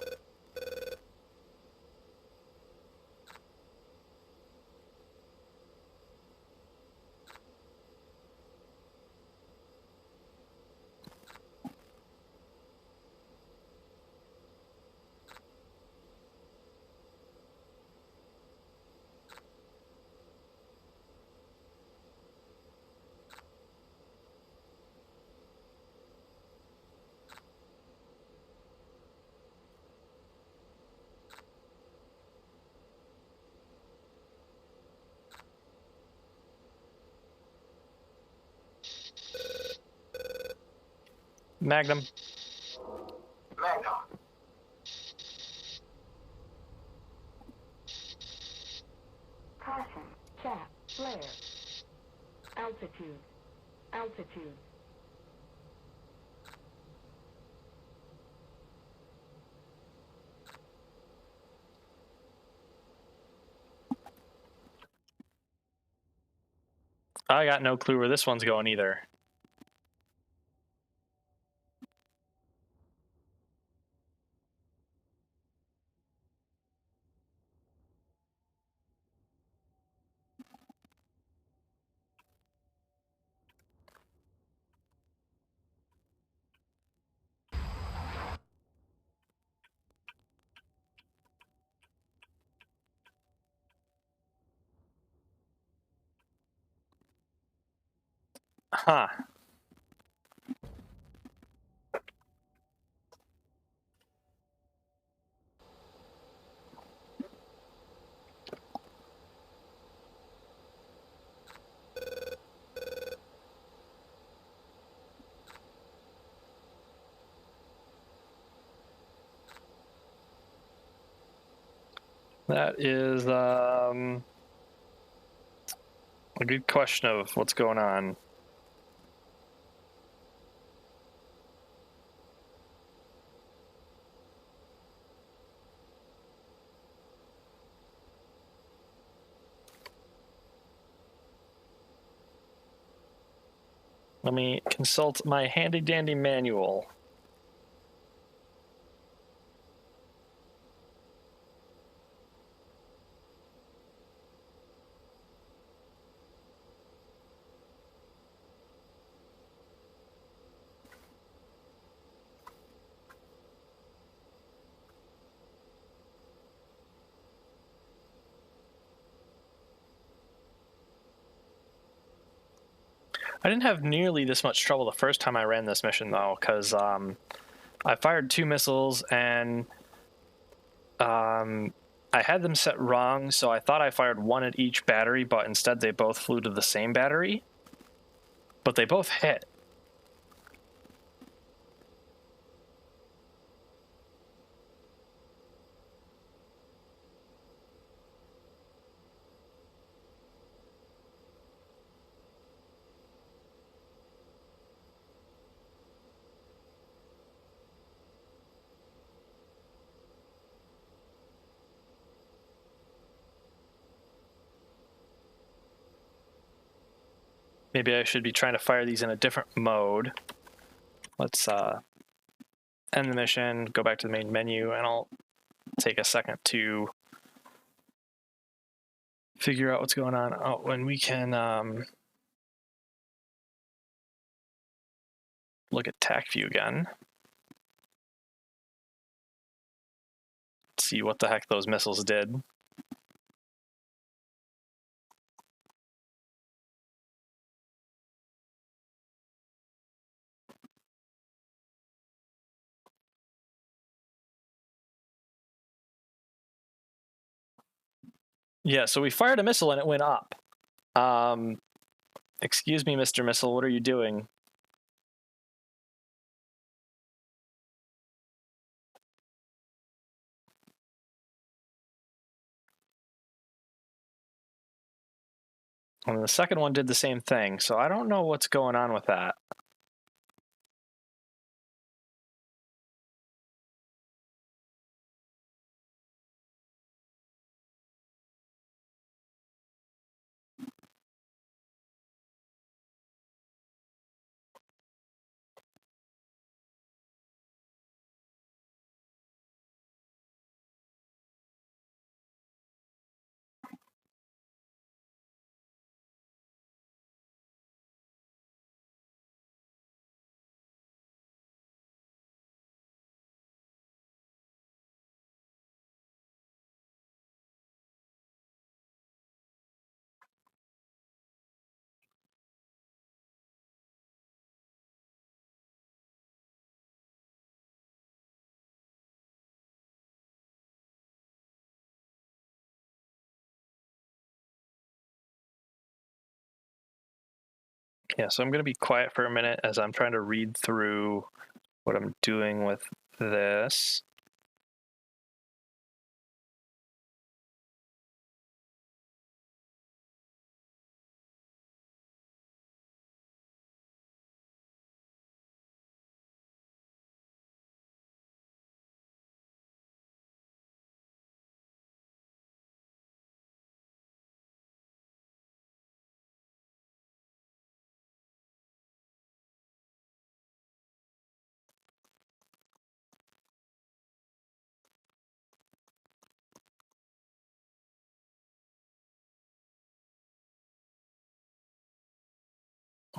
Speaker 1: Magnum.
Speaker 2: Magnum.
Speaker 3: Caution, tap, flare. Altitude. Altitude.
Speaker 1: I got no clue where this one's going either. Huh. That is a good question of what's going on. Let me consult my handy dandy manual. I didn't have nearly this much trouble the first time I ran this mission, though, because I fired 2 missiles, and I had them set wrong, so I thought I fired 1 at each battery, but instead they both flew to the same battery. But they both hit. Maybe I should be trying to fire these in a different mode. Let's end the mission, go back to the main menu, and I'll take a second to figure out what's going on. Oh, and we can look at TAC view again. See what the heck those missiles did. Yeah, so we fired a missile and it went up. Excuse me, Mr. Missile, what are you doing? And the second one did the same thing, so I don't know what's going on with that. Yeah, so I'm going to be quiet for a minute as I'm trying to read through what I'm doing with this.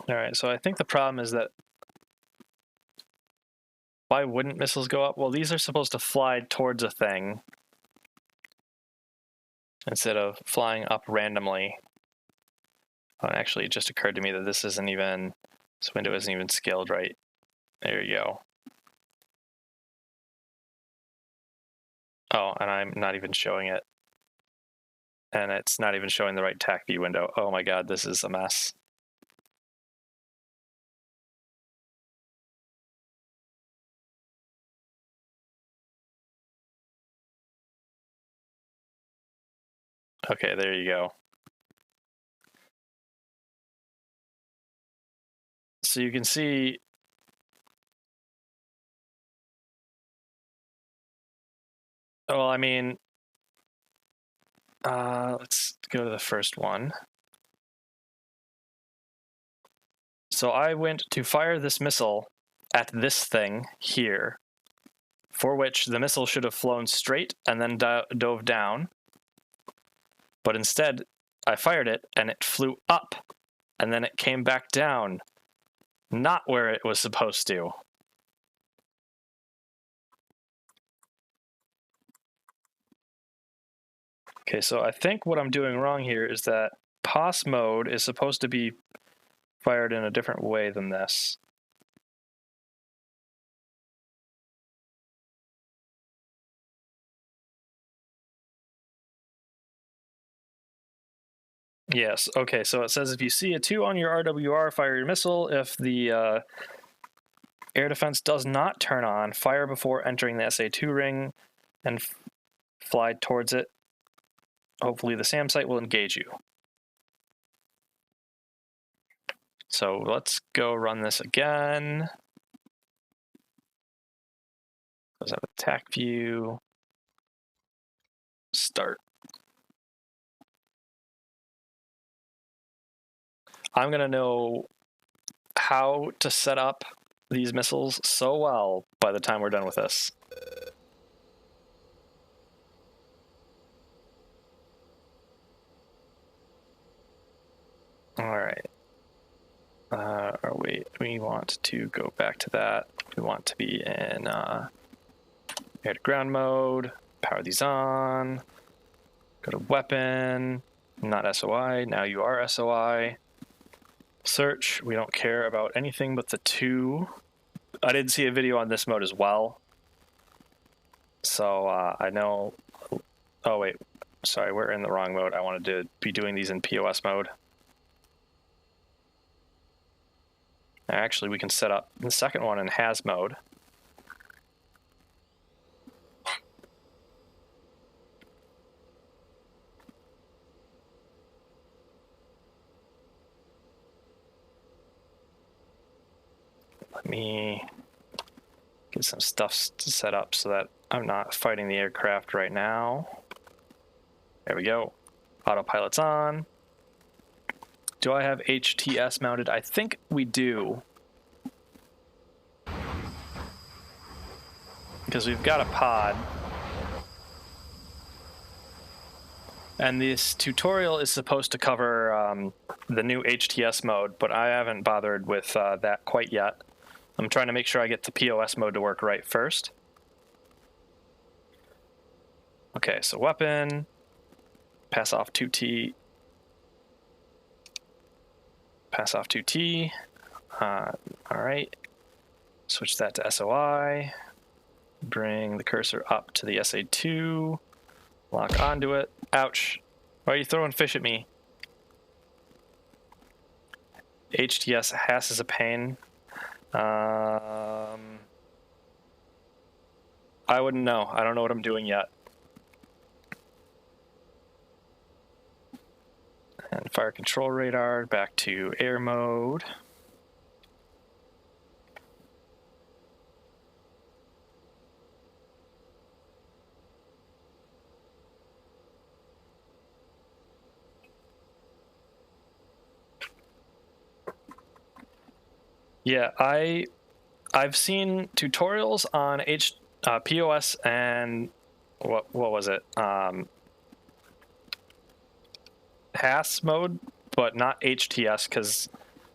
Speaker 1: All right, so I think the problem is that why wouldn't missiles go up? Well, these are supposed to fly towards a thing instead of flying up randomly. Oh, actually, it just occurred to me that this window isn't even scaled right. There you go. Oh, and I'm not even showing it. And it's not even showing the right TAC view window. Oh my god, this is a mess. Okay, there you go. So you can see well, I mean, let's go to the first one. So I went to fire this missile at this thing here, for which the missile should have flown straight and then dove down. But instead, I fired it and it flew up, and then it came back down, not where it was supposed to. Okay, so I think what I'm doing wrong here is that POS mode is supposed to be fired in a different way than this. Yes, okay, so it says if you see a 2 on your RWR, fire your missile. If the air defense does not turn on, fire before entering the SA2 ring and fly towards it. Hopefully the SAM site will engage you. So let's go run this again. Let's have attack view. Start. I'm going to know how to set up these missiles so well by the time we're done with this. All right. Wait, we want to go back to that. We want to be in air to ground mode. Power these on. Go to weapon. Not SOI. Now you are SOI. Search. We don't care about anything but the 2. I did see a video on this mode as well. So I know. Oh, wait. Sorry, we're in the wrong mode. I wanted to be doing these in POS mode. Actually, we can set up the second one in HAS mode. Let me get some stuff to set up so that I'm not fighting the aircraft right now. There we go. Autopilot's on. Do I have HTS mounted? I think we do. Because we've got a pod. And this tutorial is supposed to cover the new HTS mode, but I haven't bothered with that quite yet. I'm trying to make sure I get the POS mode to work right first. Okay, so weapon, pass off 2T, pass off 2T. All right, switch that to SOI, bring the cursor up to the SA2, lock onto it. Ouch, why are you throwing fish at me? HTS HAS is a pain. I wouldn't know. I don't know what I'm doing yet. And fire control radar, back to air mode. Yeah, I've seen tutorials on POS and what was it? HAS mode, but not HTS, because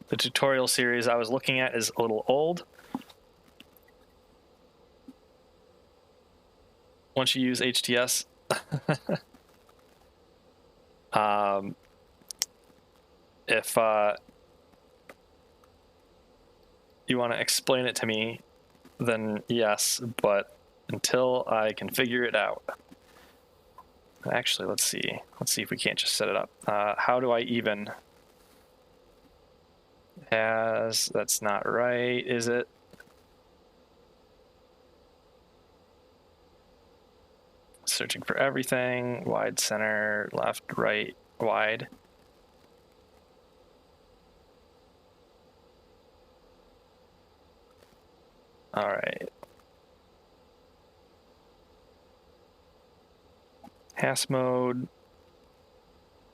Speaker 1: the tutorial series I was looking at is a little old. Once you use HTS, if you want to explain it to me, then yes, but until I can figure it out. Actually, let's see. Let's see if we can't just set it up. How do I even? That's not right, is it? Searching for everything. Wide, center, left, right, wide. All right. HAS mode,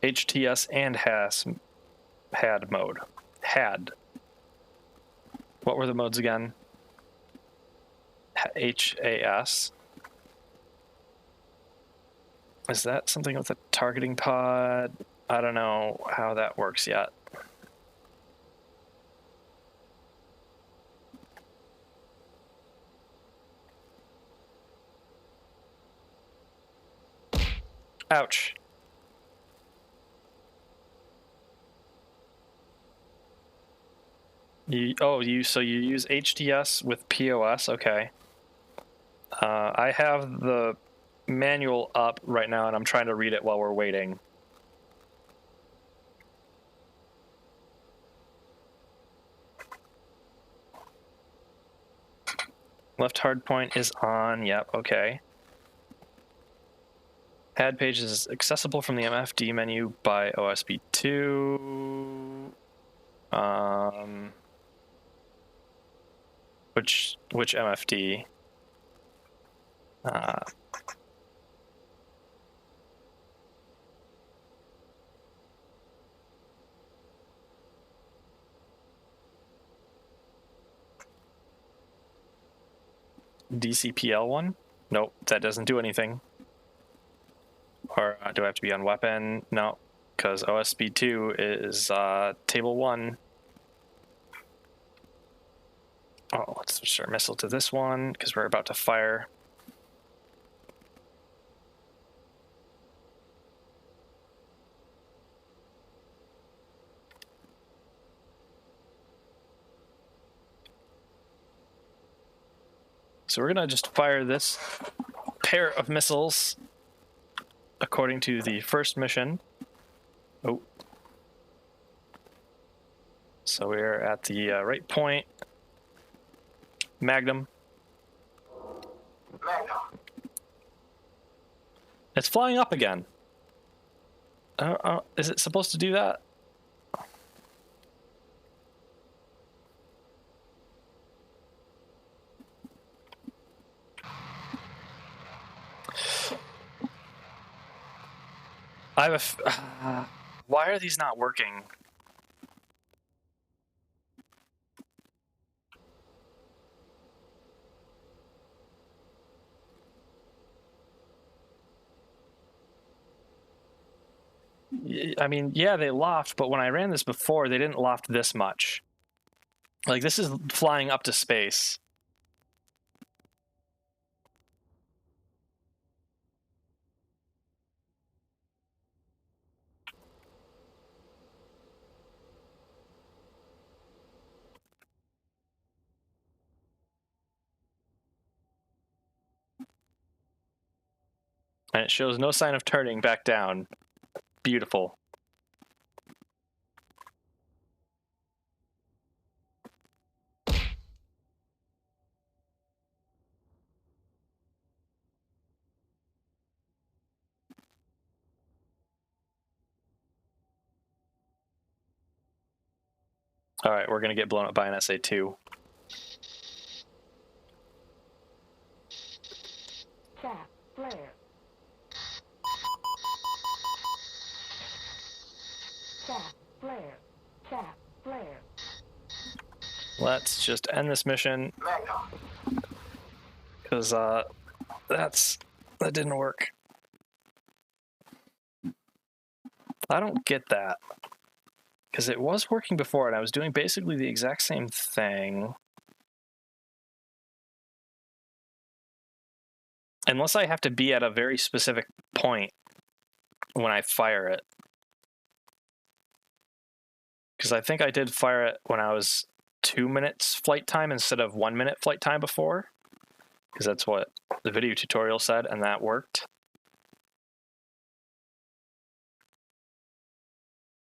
Speaker 1: HTS and HAD mode. HAD. What were the modes again? HAS. Is that something with a targeting pod? I don't know how that works yet. Ouch. So you use HTS with POS, okay. I have the manual up right now and I'm trying to read it while we're waiting. Left hardpoint is on, yep, okay. Add page is accessible from the MFD menu by OSP2. Which MFD? DCPL one? Nope, that doesn't do anything. Or do I have to be on weapon? No, because OSP2 is table 1. Oh, let's switch our missile to this one because we're about to fire. So we're gonna just fire this pair of missiles according to the first mission. Oh. So we're at the right point. Magnum.
Speaker 2: Magnum.
Speaker 1: It's flying up again. Is it supposed to do that? I have a. Why are these not working? I mean, yeah, they loft, but when I ran this before, they didn't loft this much. Like, this is flying up to space. And it shows no sign of turning back down. Beautiful. All right, we're going to get blown up by an SA-2.
Speaker 3: Chaff, flare. Chaff, flare. Chaff, flare.
Speaker 1: Let's just end this mission
Speaker 2: Magnum.
Speaker 1: because that didn't work. I don't get that because it was working before and I was doing basically the exact same thing. Unless I have to be at a very specific point when I fire it. Because I think I did fire it when I was 2 minutes flight time instead of 1 minute flight time before. Because that's what the video tutorial said, and that worked.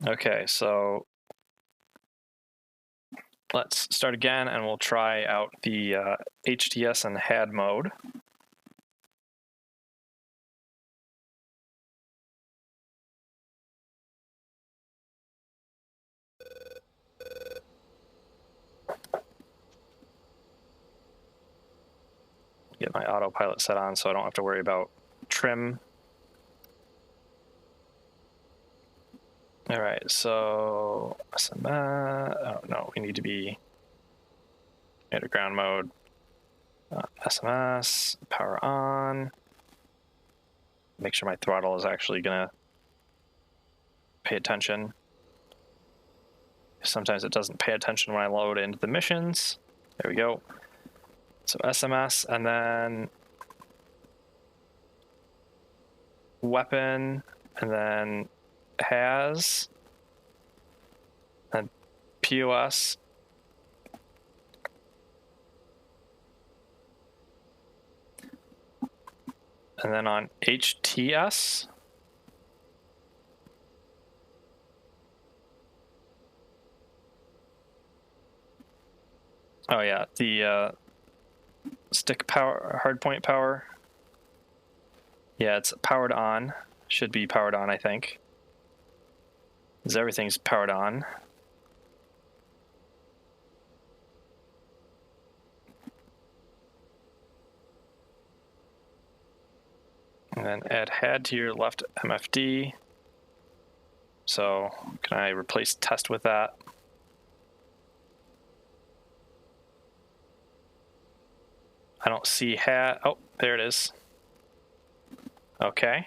Speaker 1: Okay, so let's start again, and we'll try out the HTS and HAD mode. Get my autopilot set on so I don't have to worry about trim. All right, so SMS, oh no, we need to be at ground mode. SMS, power on. Make sure my throttle is actually gonna pay attention. Sometimes it doesn't pay attention when I load into the missions. There we go. So SMS, and then weapon, and then has, and POS. And then on HTS. Oh yeah, the stick power, hardpoint power. Yeah, it's powered on. Should be powered on, I think. Because everything's powered on. And then add HAD to your left MFD. So can I replace test with that? I don't see HAD. Oh, there it is. Okay.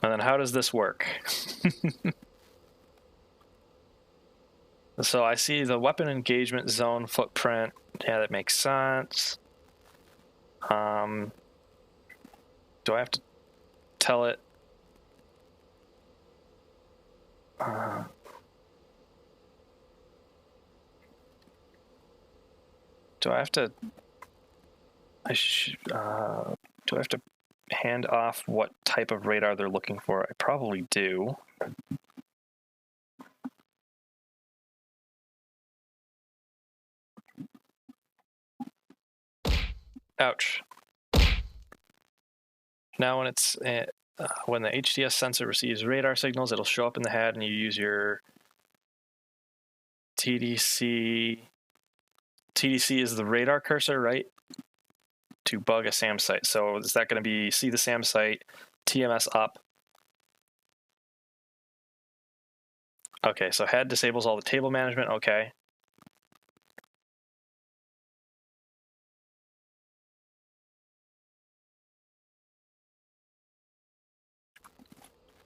Speaker 1: And then how does this work? So I see the weapon engagement zone footprint. Yeah, that makes sense. Do I have to tell it? Do I have to? Do I have to hand off what type of radar they're looking for? I probably do. Ouch. Now when it's when the HTS sensor receives radar signals, it'll show up in the HAD, and you use your TDC. TDC is the radar cursor, right? To bug a SAM site. So is that going to be see the SAM site, TMS up? Okay, so HAD disables all the table management. Okay.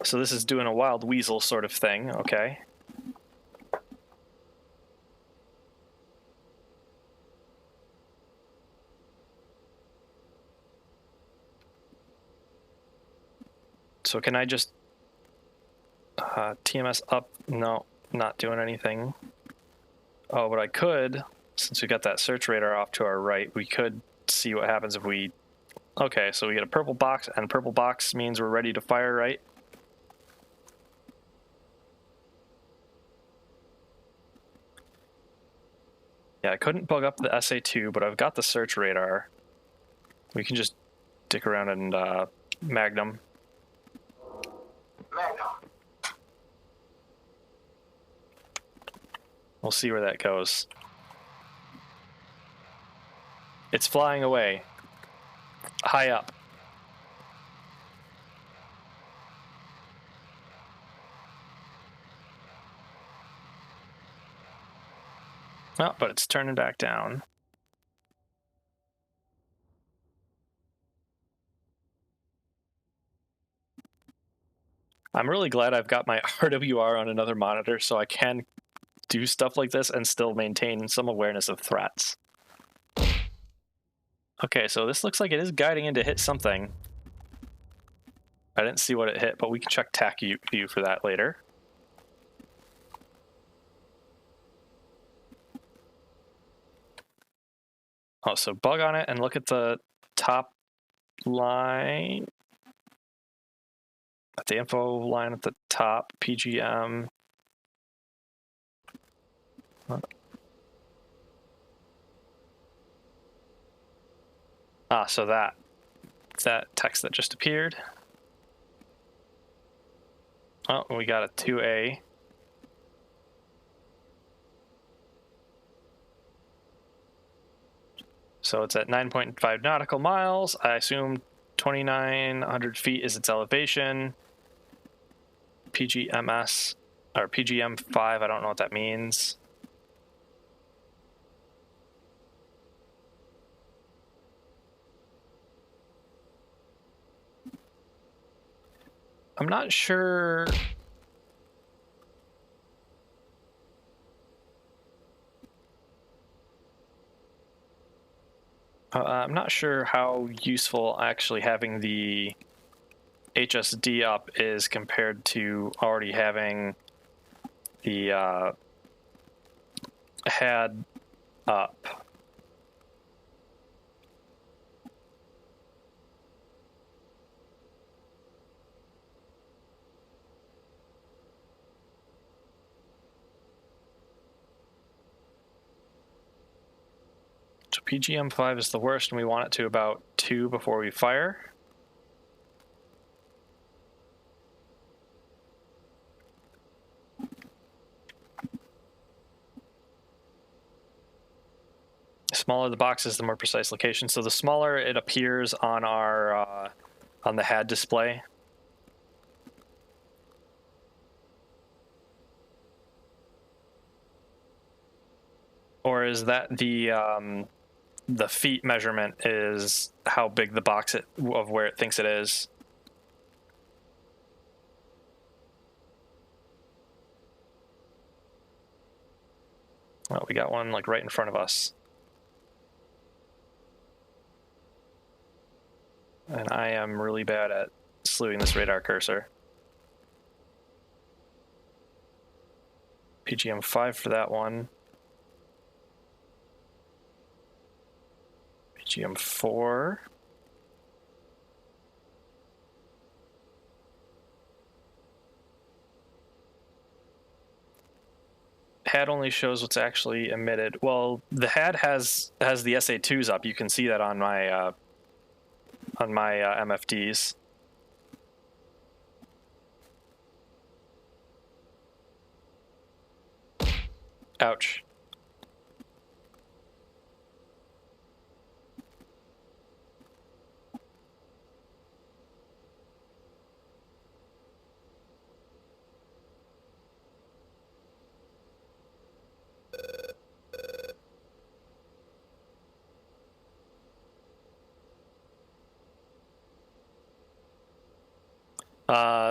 Speaker 1: So this is doing a wild weasel sort of thing, okay. So can I just TMS up? No, not doing anything. Oh, but I could, since we got that search radar off to our right, we could see what happens if we... Okay, so we get a purple box, and purple box means we're ready to fire, right? Yeah, I couldn't bug up the SA2, but I've got the search radar. We can just dick around and Magnum.
Speaker 2: Magnum.
Speaker 1: We'll see where that goes. It's flying away. High up. Oh, but it's turning back down. I'm really glad I've got my RWR on another monitor so I can do stuff like this and still maintain some awareness of threats. Okay, so this looks like it is guiding in to hit something. I didn't see what it hit, but we can check TAC view for that later. Oh, so bug on it and look at the top line. At the info line at the top, PGM. So that text that just appeared. Oh, we got a 2A. So it's at 9.5 nautical miles. I assume 2,900 feet is its elevation. PGMS, or PGM5, I don't know what that means. I'm not sure. I'm not sure how useful actually having the HSD up is compared to already having the HAD up. So PGM5 is the worst, and we want it to about 2 before we fire. The smaller the box is, the more precise location. So the smaller it appears on our on the HAD display. Or is that the feet measurement is how big the box of where it thinks it is? Well, we got one like right in front of us. And I am really bad at slewing this radar cursor. PGM5 for that one. PGM4. HAD only shows what's actually emitted. Well, the HAD has the SA2s up. You can see that on my MFDs. Ouch.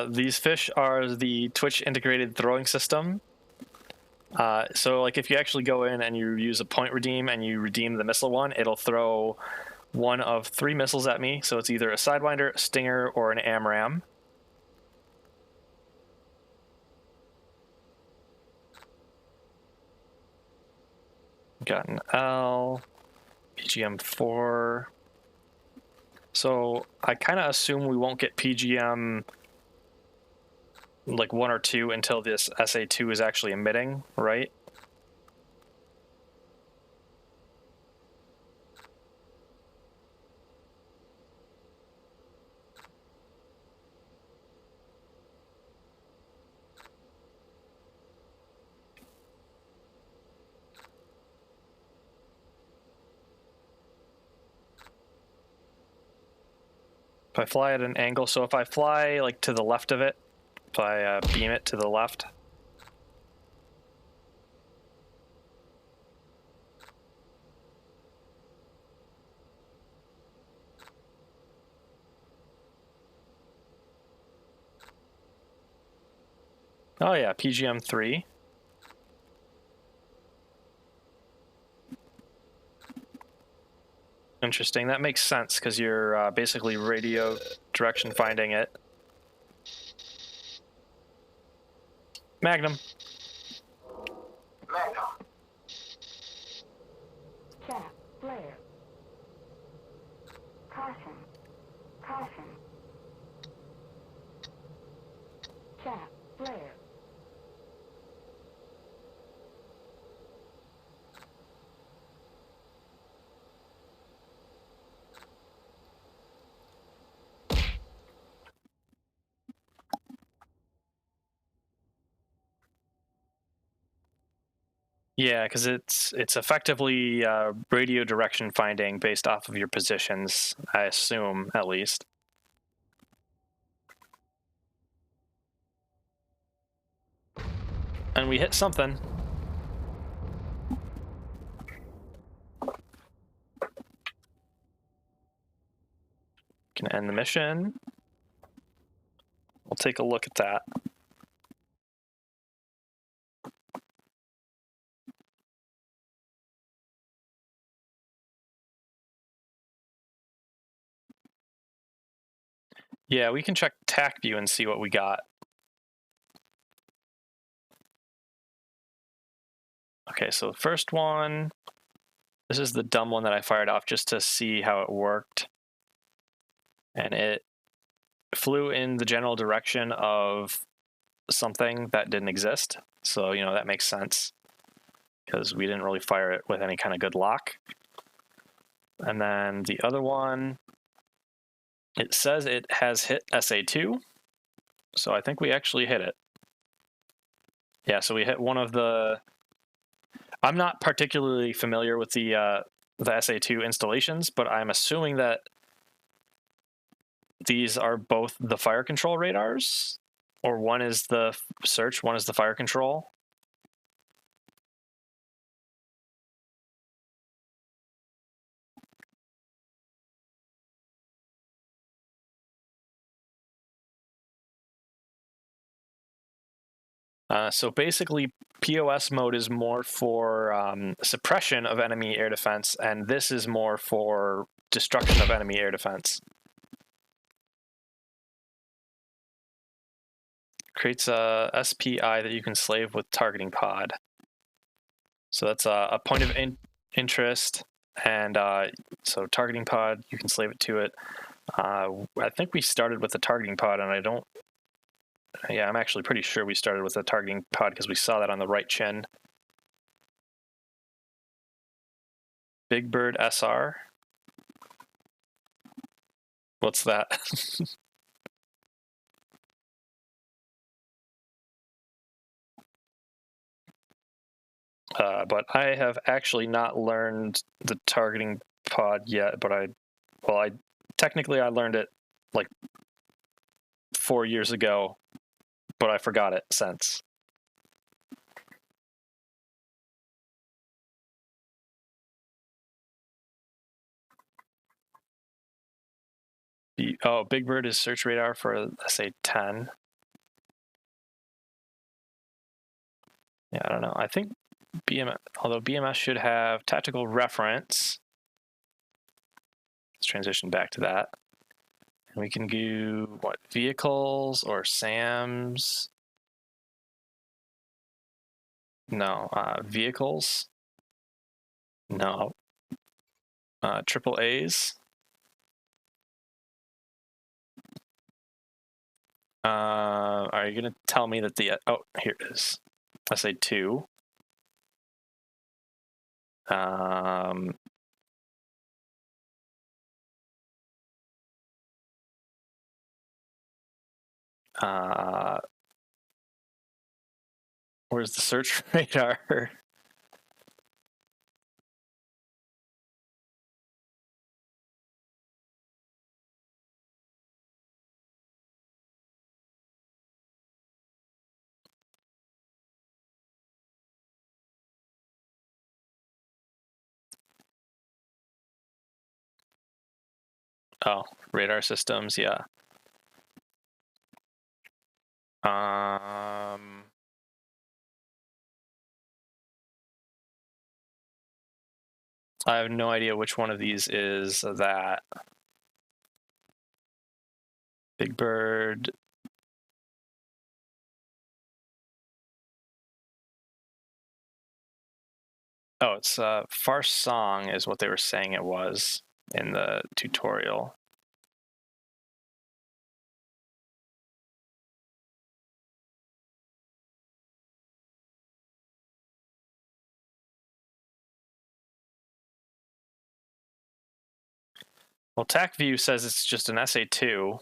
Speaker 1: These fish are the Twitch integrated throwing system. So like if you actually go in and you use a point redeem and you redeem the missile one, it'll throw one of 3 missiles at me. So it's either a Sidewinder, a Stinger, or an AMRAAM. Got an L, PGM4. So I kind of assume we won't get PGM like 1 or 2 until this SA2 is actually emitting, right? If I fly at an angle, so if I fly like to the left of it, if I beam it to the left. Oh yeah, PGM3. interesting. That makes sense because you're basically radio direction finding it. Magnum.
Speaker 2: Magnum.
Speaker 4: Chaff, flare. Caution. Caution. Chaff, flare.
Speaker 1: Yeah, because it's effectively radio direction finding based off of your positions, I assume, at least. And we hit something. Can end the mission. We'll take a look at that. Yeah, we can check TAC view and see what we got. Okay, so the first one, this is the dumb one that I fired off just to see how it worked. And it flew in the general direction of something that didn't exist. So, you know, that makes sense because we didn't really fire it with any kind of good lock. And then the other one, it says it has hit SA2. So I think we actually hit it. Yeah, so we hit one of the... I'm not particularly familiar with the SA2 installations, but I'm assuming that these are both the fire control radars, or one is the search, one is the fire control. So basically, POS mode is more for suppression of enemy air defense, and this is more for destruction of enemy air defense. Creates a SPI that you can slave with targeting pod. So that's a point of interest, and so targeting pod, you can slave it to it. I think we started with the targeting pod, and I don't... Yeah, I'm actually pretty sure we started with the targeting pod because we saw that on the right chin. Big Bird SR. What's that? But I have actually not learned the targeting pod yet, but I technically I learned it like 4 years ago, but I forgot it since. Big Bird is search radar for SA-10. Yeah, I don't know. I think BMS, although BMS should have tactical reference. Let's transition back to that. And we can do, what, vehicles or SAMs? No, vehicles? No. Triple A's? Are you going to tell me that the... Oh, here it is. SA2. Where's the search radar? Oh, radar systems, yeah. I have no idea which one of these is that. Big Bird. Oh, it's Farce Song is what they were saying it was in the tutorial. Well, TACView says it's just an SA2.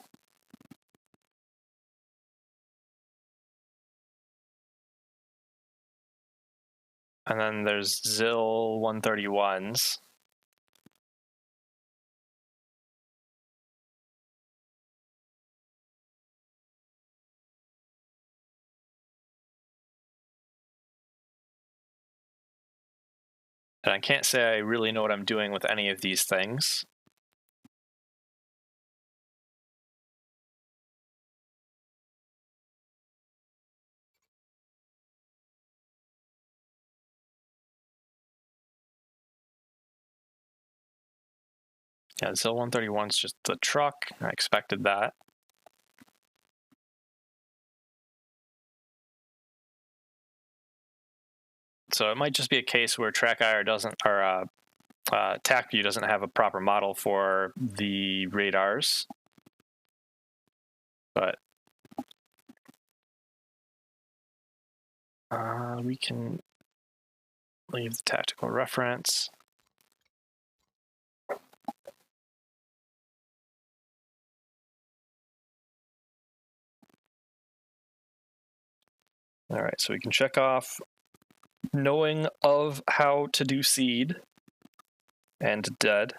Speaker 1: And then there's ZIL 131s. And I can't say I really know what I'm doing with any of these things. Yeah, ZIL 131's just the truck. I expected that. So it might just be a case where TrackIR doesn't, or TACView doesn't have a proper model for the radars. But we can leave the tactical reference. All right, so we can check off knowing of how to do seed and dead.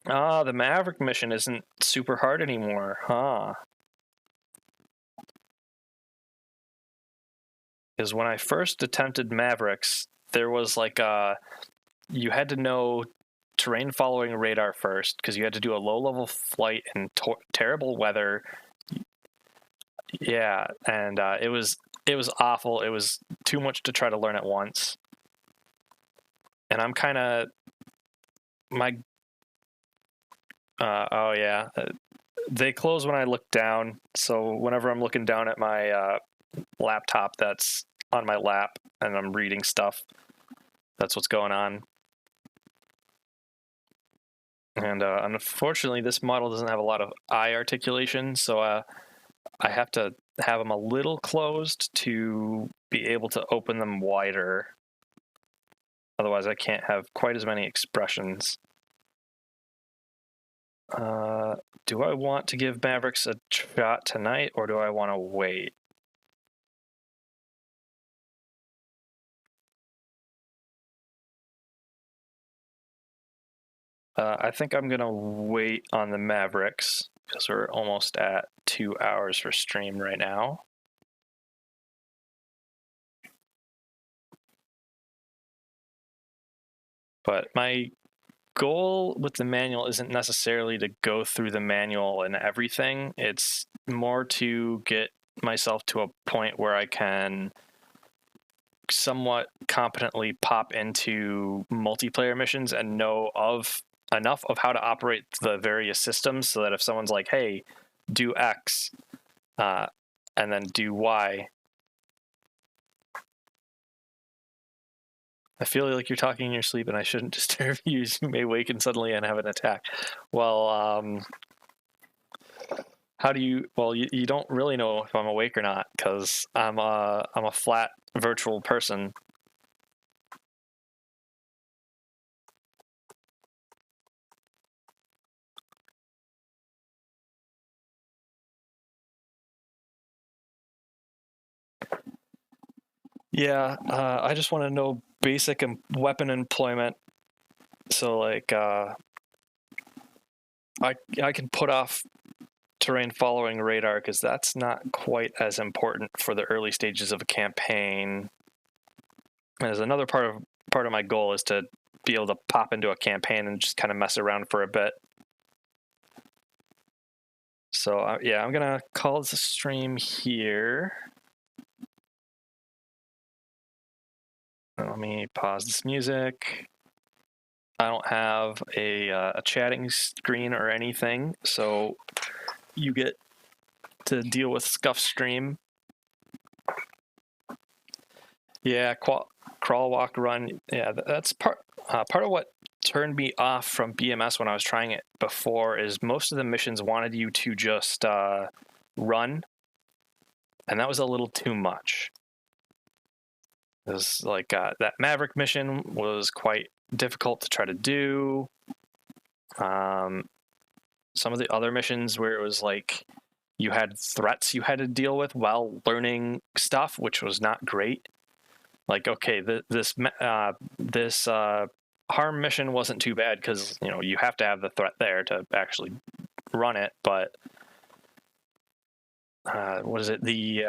Speaker 1: Ah, the Maverick mission isn't super hard anymore, huh? Because when I first attempted Mavericks, there was like you had to know terrain following radar first, because you had to do a low-level flight in terrible weather. Yeah, and it was awful. It was too much to try to learn at once. And I'm kind of oh yeah, they close when I look down. So whenever I'm looking down at my laptop that's on my lap and I'm reading stuff, that's what's going on. And unfortunately, this model doesn't have a lot of eye articulation, so I have to have them a little closed to be able to open them wider. Otherwise, I can't have quite as many expressions. Do I want to give Mavericks a shot tonight, or do I want to wait? I think I'm going to wait on the Mavericks, because we're almost at 2 hours for stream right now. But my goal with the manual isn't necessarily to go through the manual and everything. It's more to get myself to a point where I can somewhat competently pop into multiplayer missions and know of enough of how to operate the various systems, so that if someone's like, hey, do X and then do Y. I feel like you're talking in your sleep and I shouldn't disturb you. You may waken suddenly and have an attack. Well, how do you, well, you don't really know if I'm awake or not, because I'm a flat virtual person. Yeah, I just want to know basic weapon employment. So like, I can put off terrain following radar, because that's not quite as important for the early stages of a campaign. As another part of my goal is to be able to pop into a campaign and just kind of mess around for a bit. So yeah, I'm gonna call this a stream here. Let me pause this music. I don't have a chatting screen or anything, so you get to deal with Scuff Stream. Yeah, crawl, walk, run. Yeah, that's part of what turned me off from BMS when I was trying it before. Is most of the missions wanted you to just run, and that was a little too much. It was like that Maverick mission was quite difficult to try to do. Some of the other missions where it was like you had threats you had to deal with while learning stuff, which was not great. Like, okay, this harm mission wasn't too bad because you have to have the threat there to actually run it. But what is it? The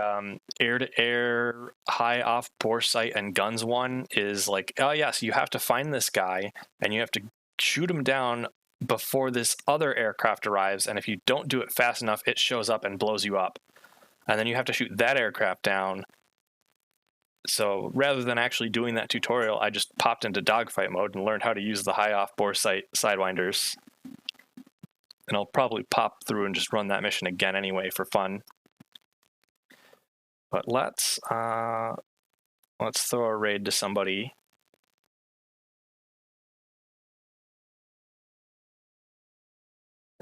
Speaker 1: air-to-air high off bore sight and guns one is like, oh yes, you have to find this guy and you have to shoot him down before this other aircraft arrives, and if you don't do it fast enough, it shows up and blows you up, and then you have to shoot that aircraft down. So rather than actually doing that tutorial, I just popped into dogfight mode and learned how to use the high off bore sight sidewinders. And I'll probably pop through and just run that mission again anyway for fun. But let's throw a raid to somebody.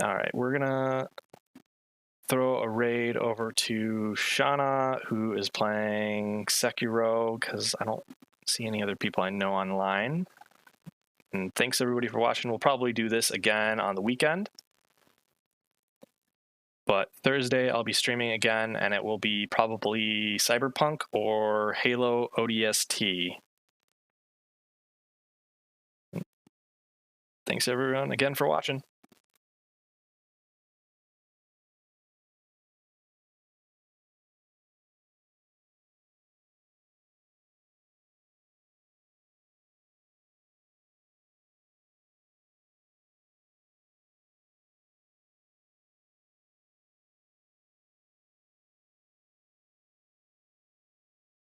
Speaker 1: All right, we're gonna throw a raid over to Shauna, who is playing Sekiro, because I don't see any other people I know online. And thanks everybody for watching. We'll probably do this again on the weekend. But Thursday I'll be streaming again, and it will be probably Cyberpunk or Halo ODST. Thanks everyone again for watching.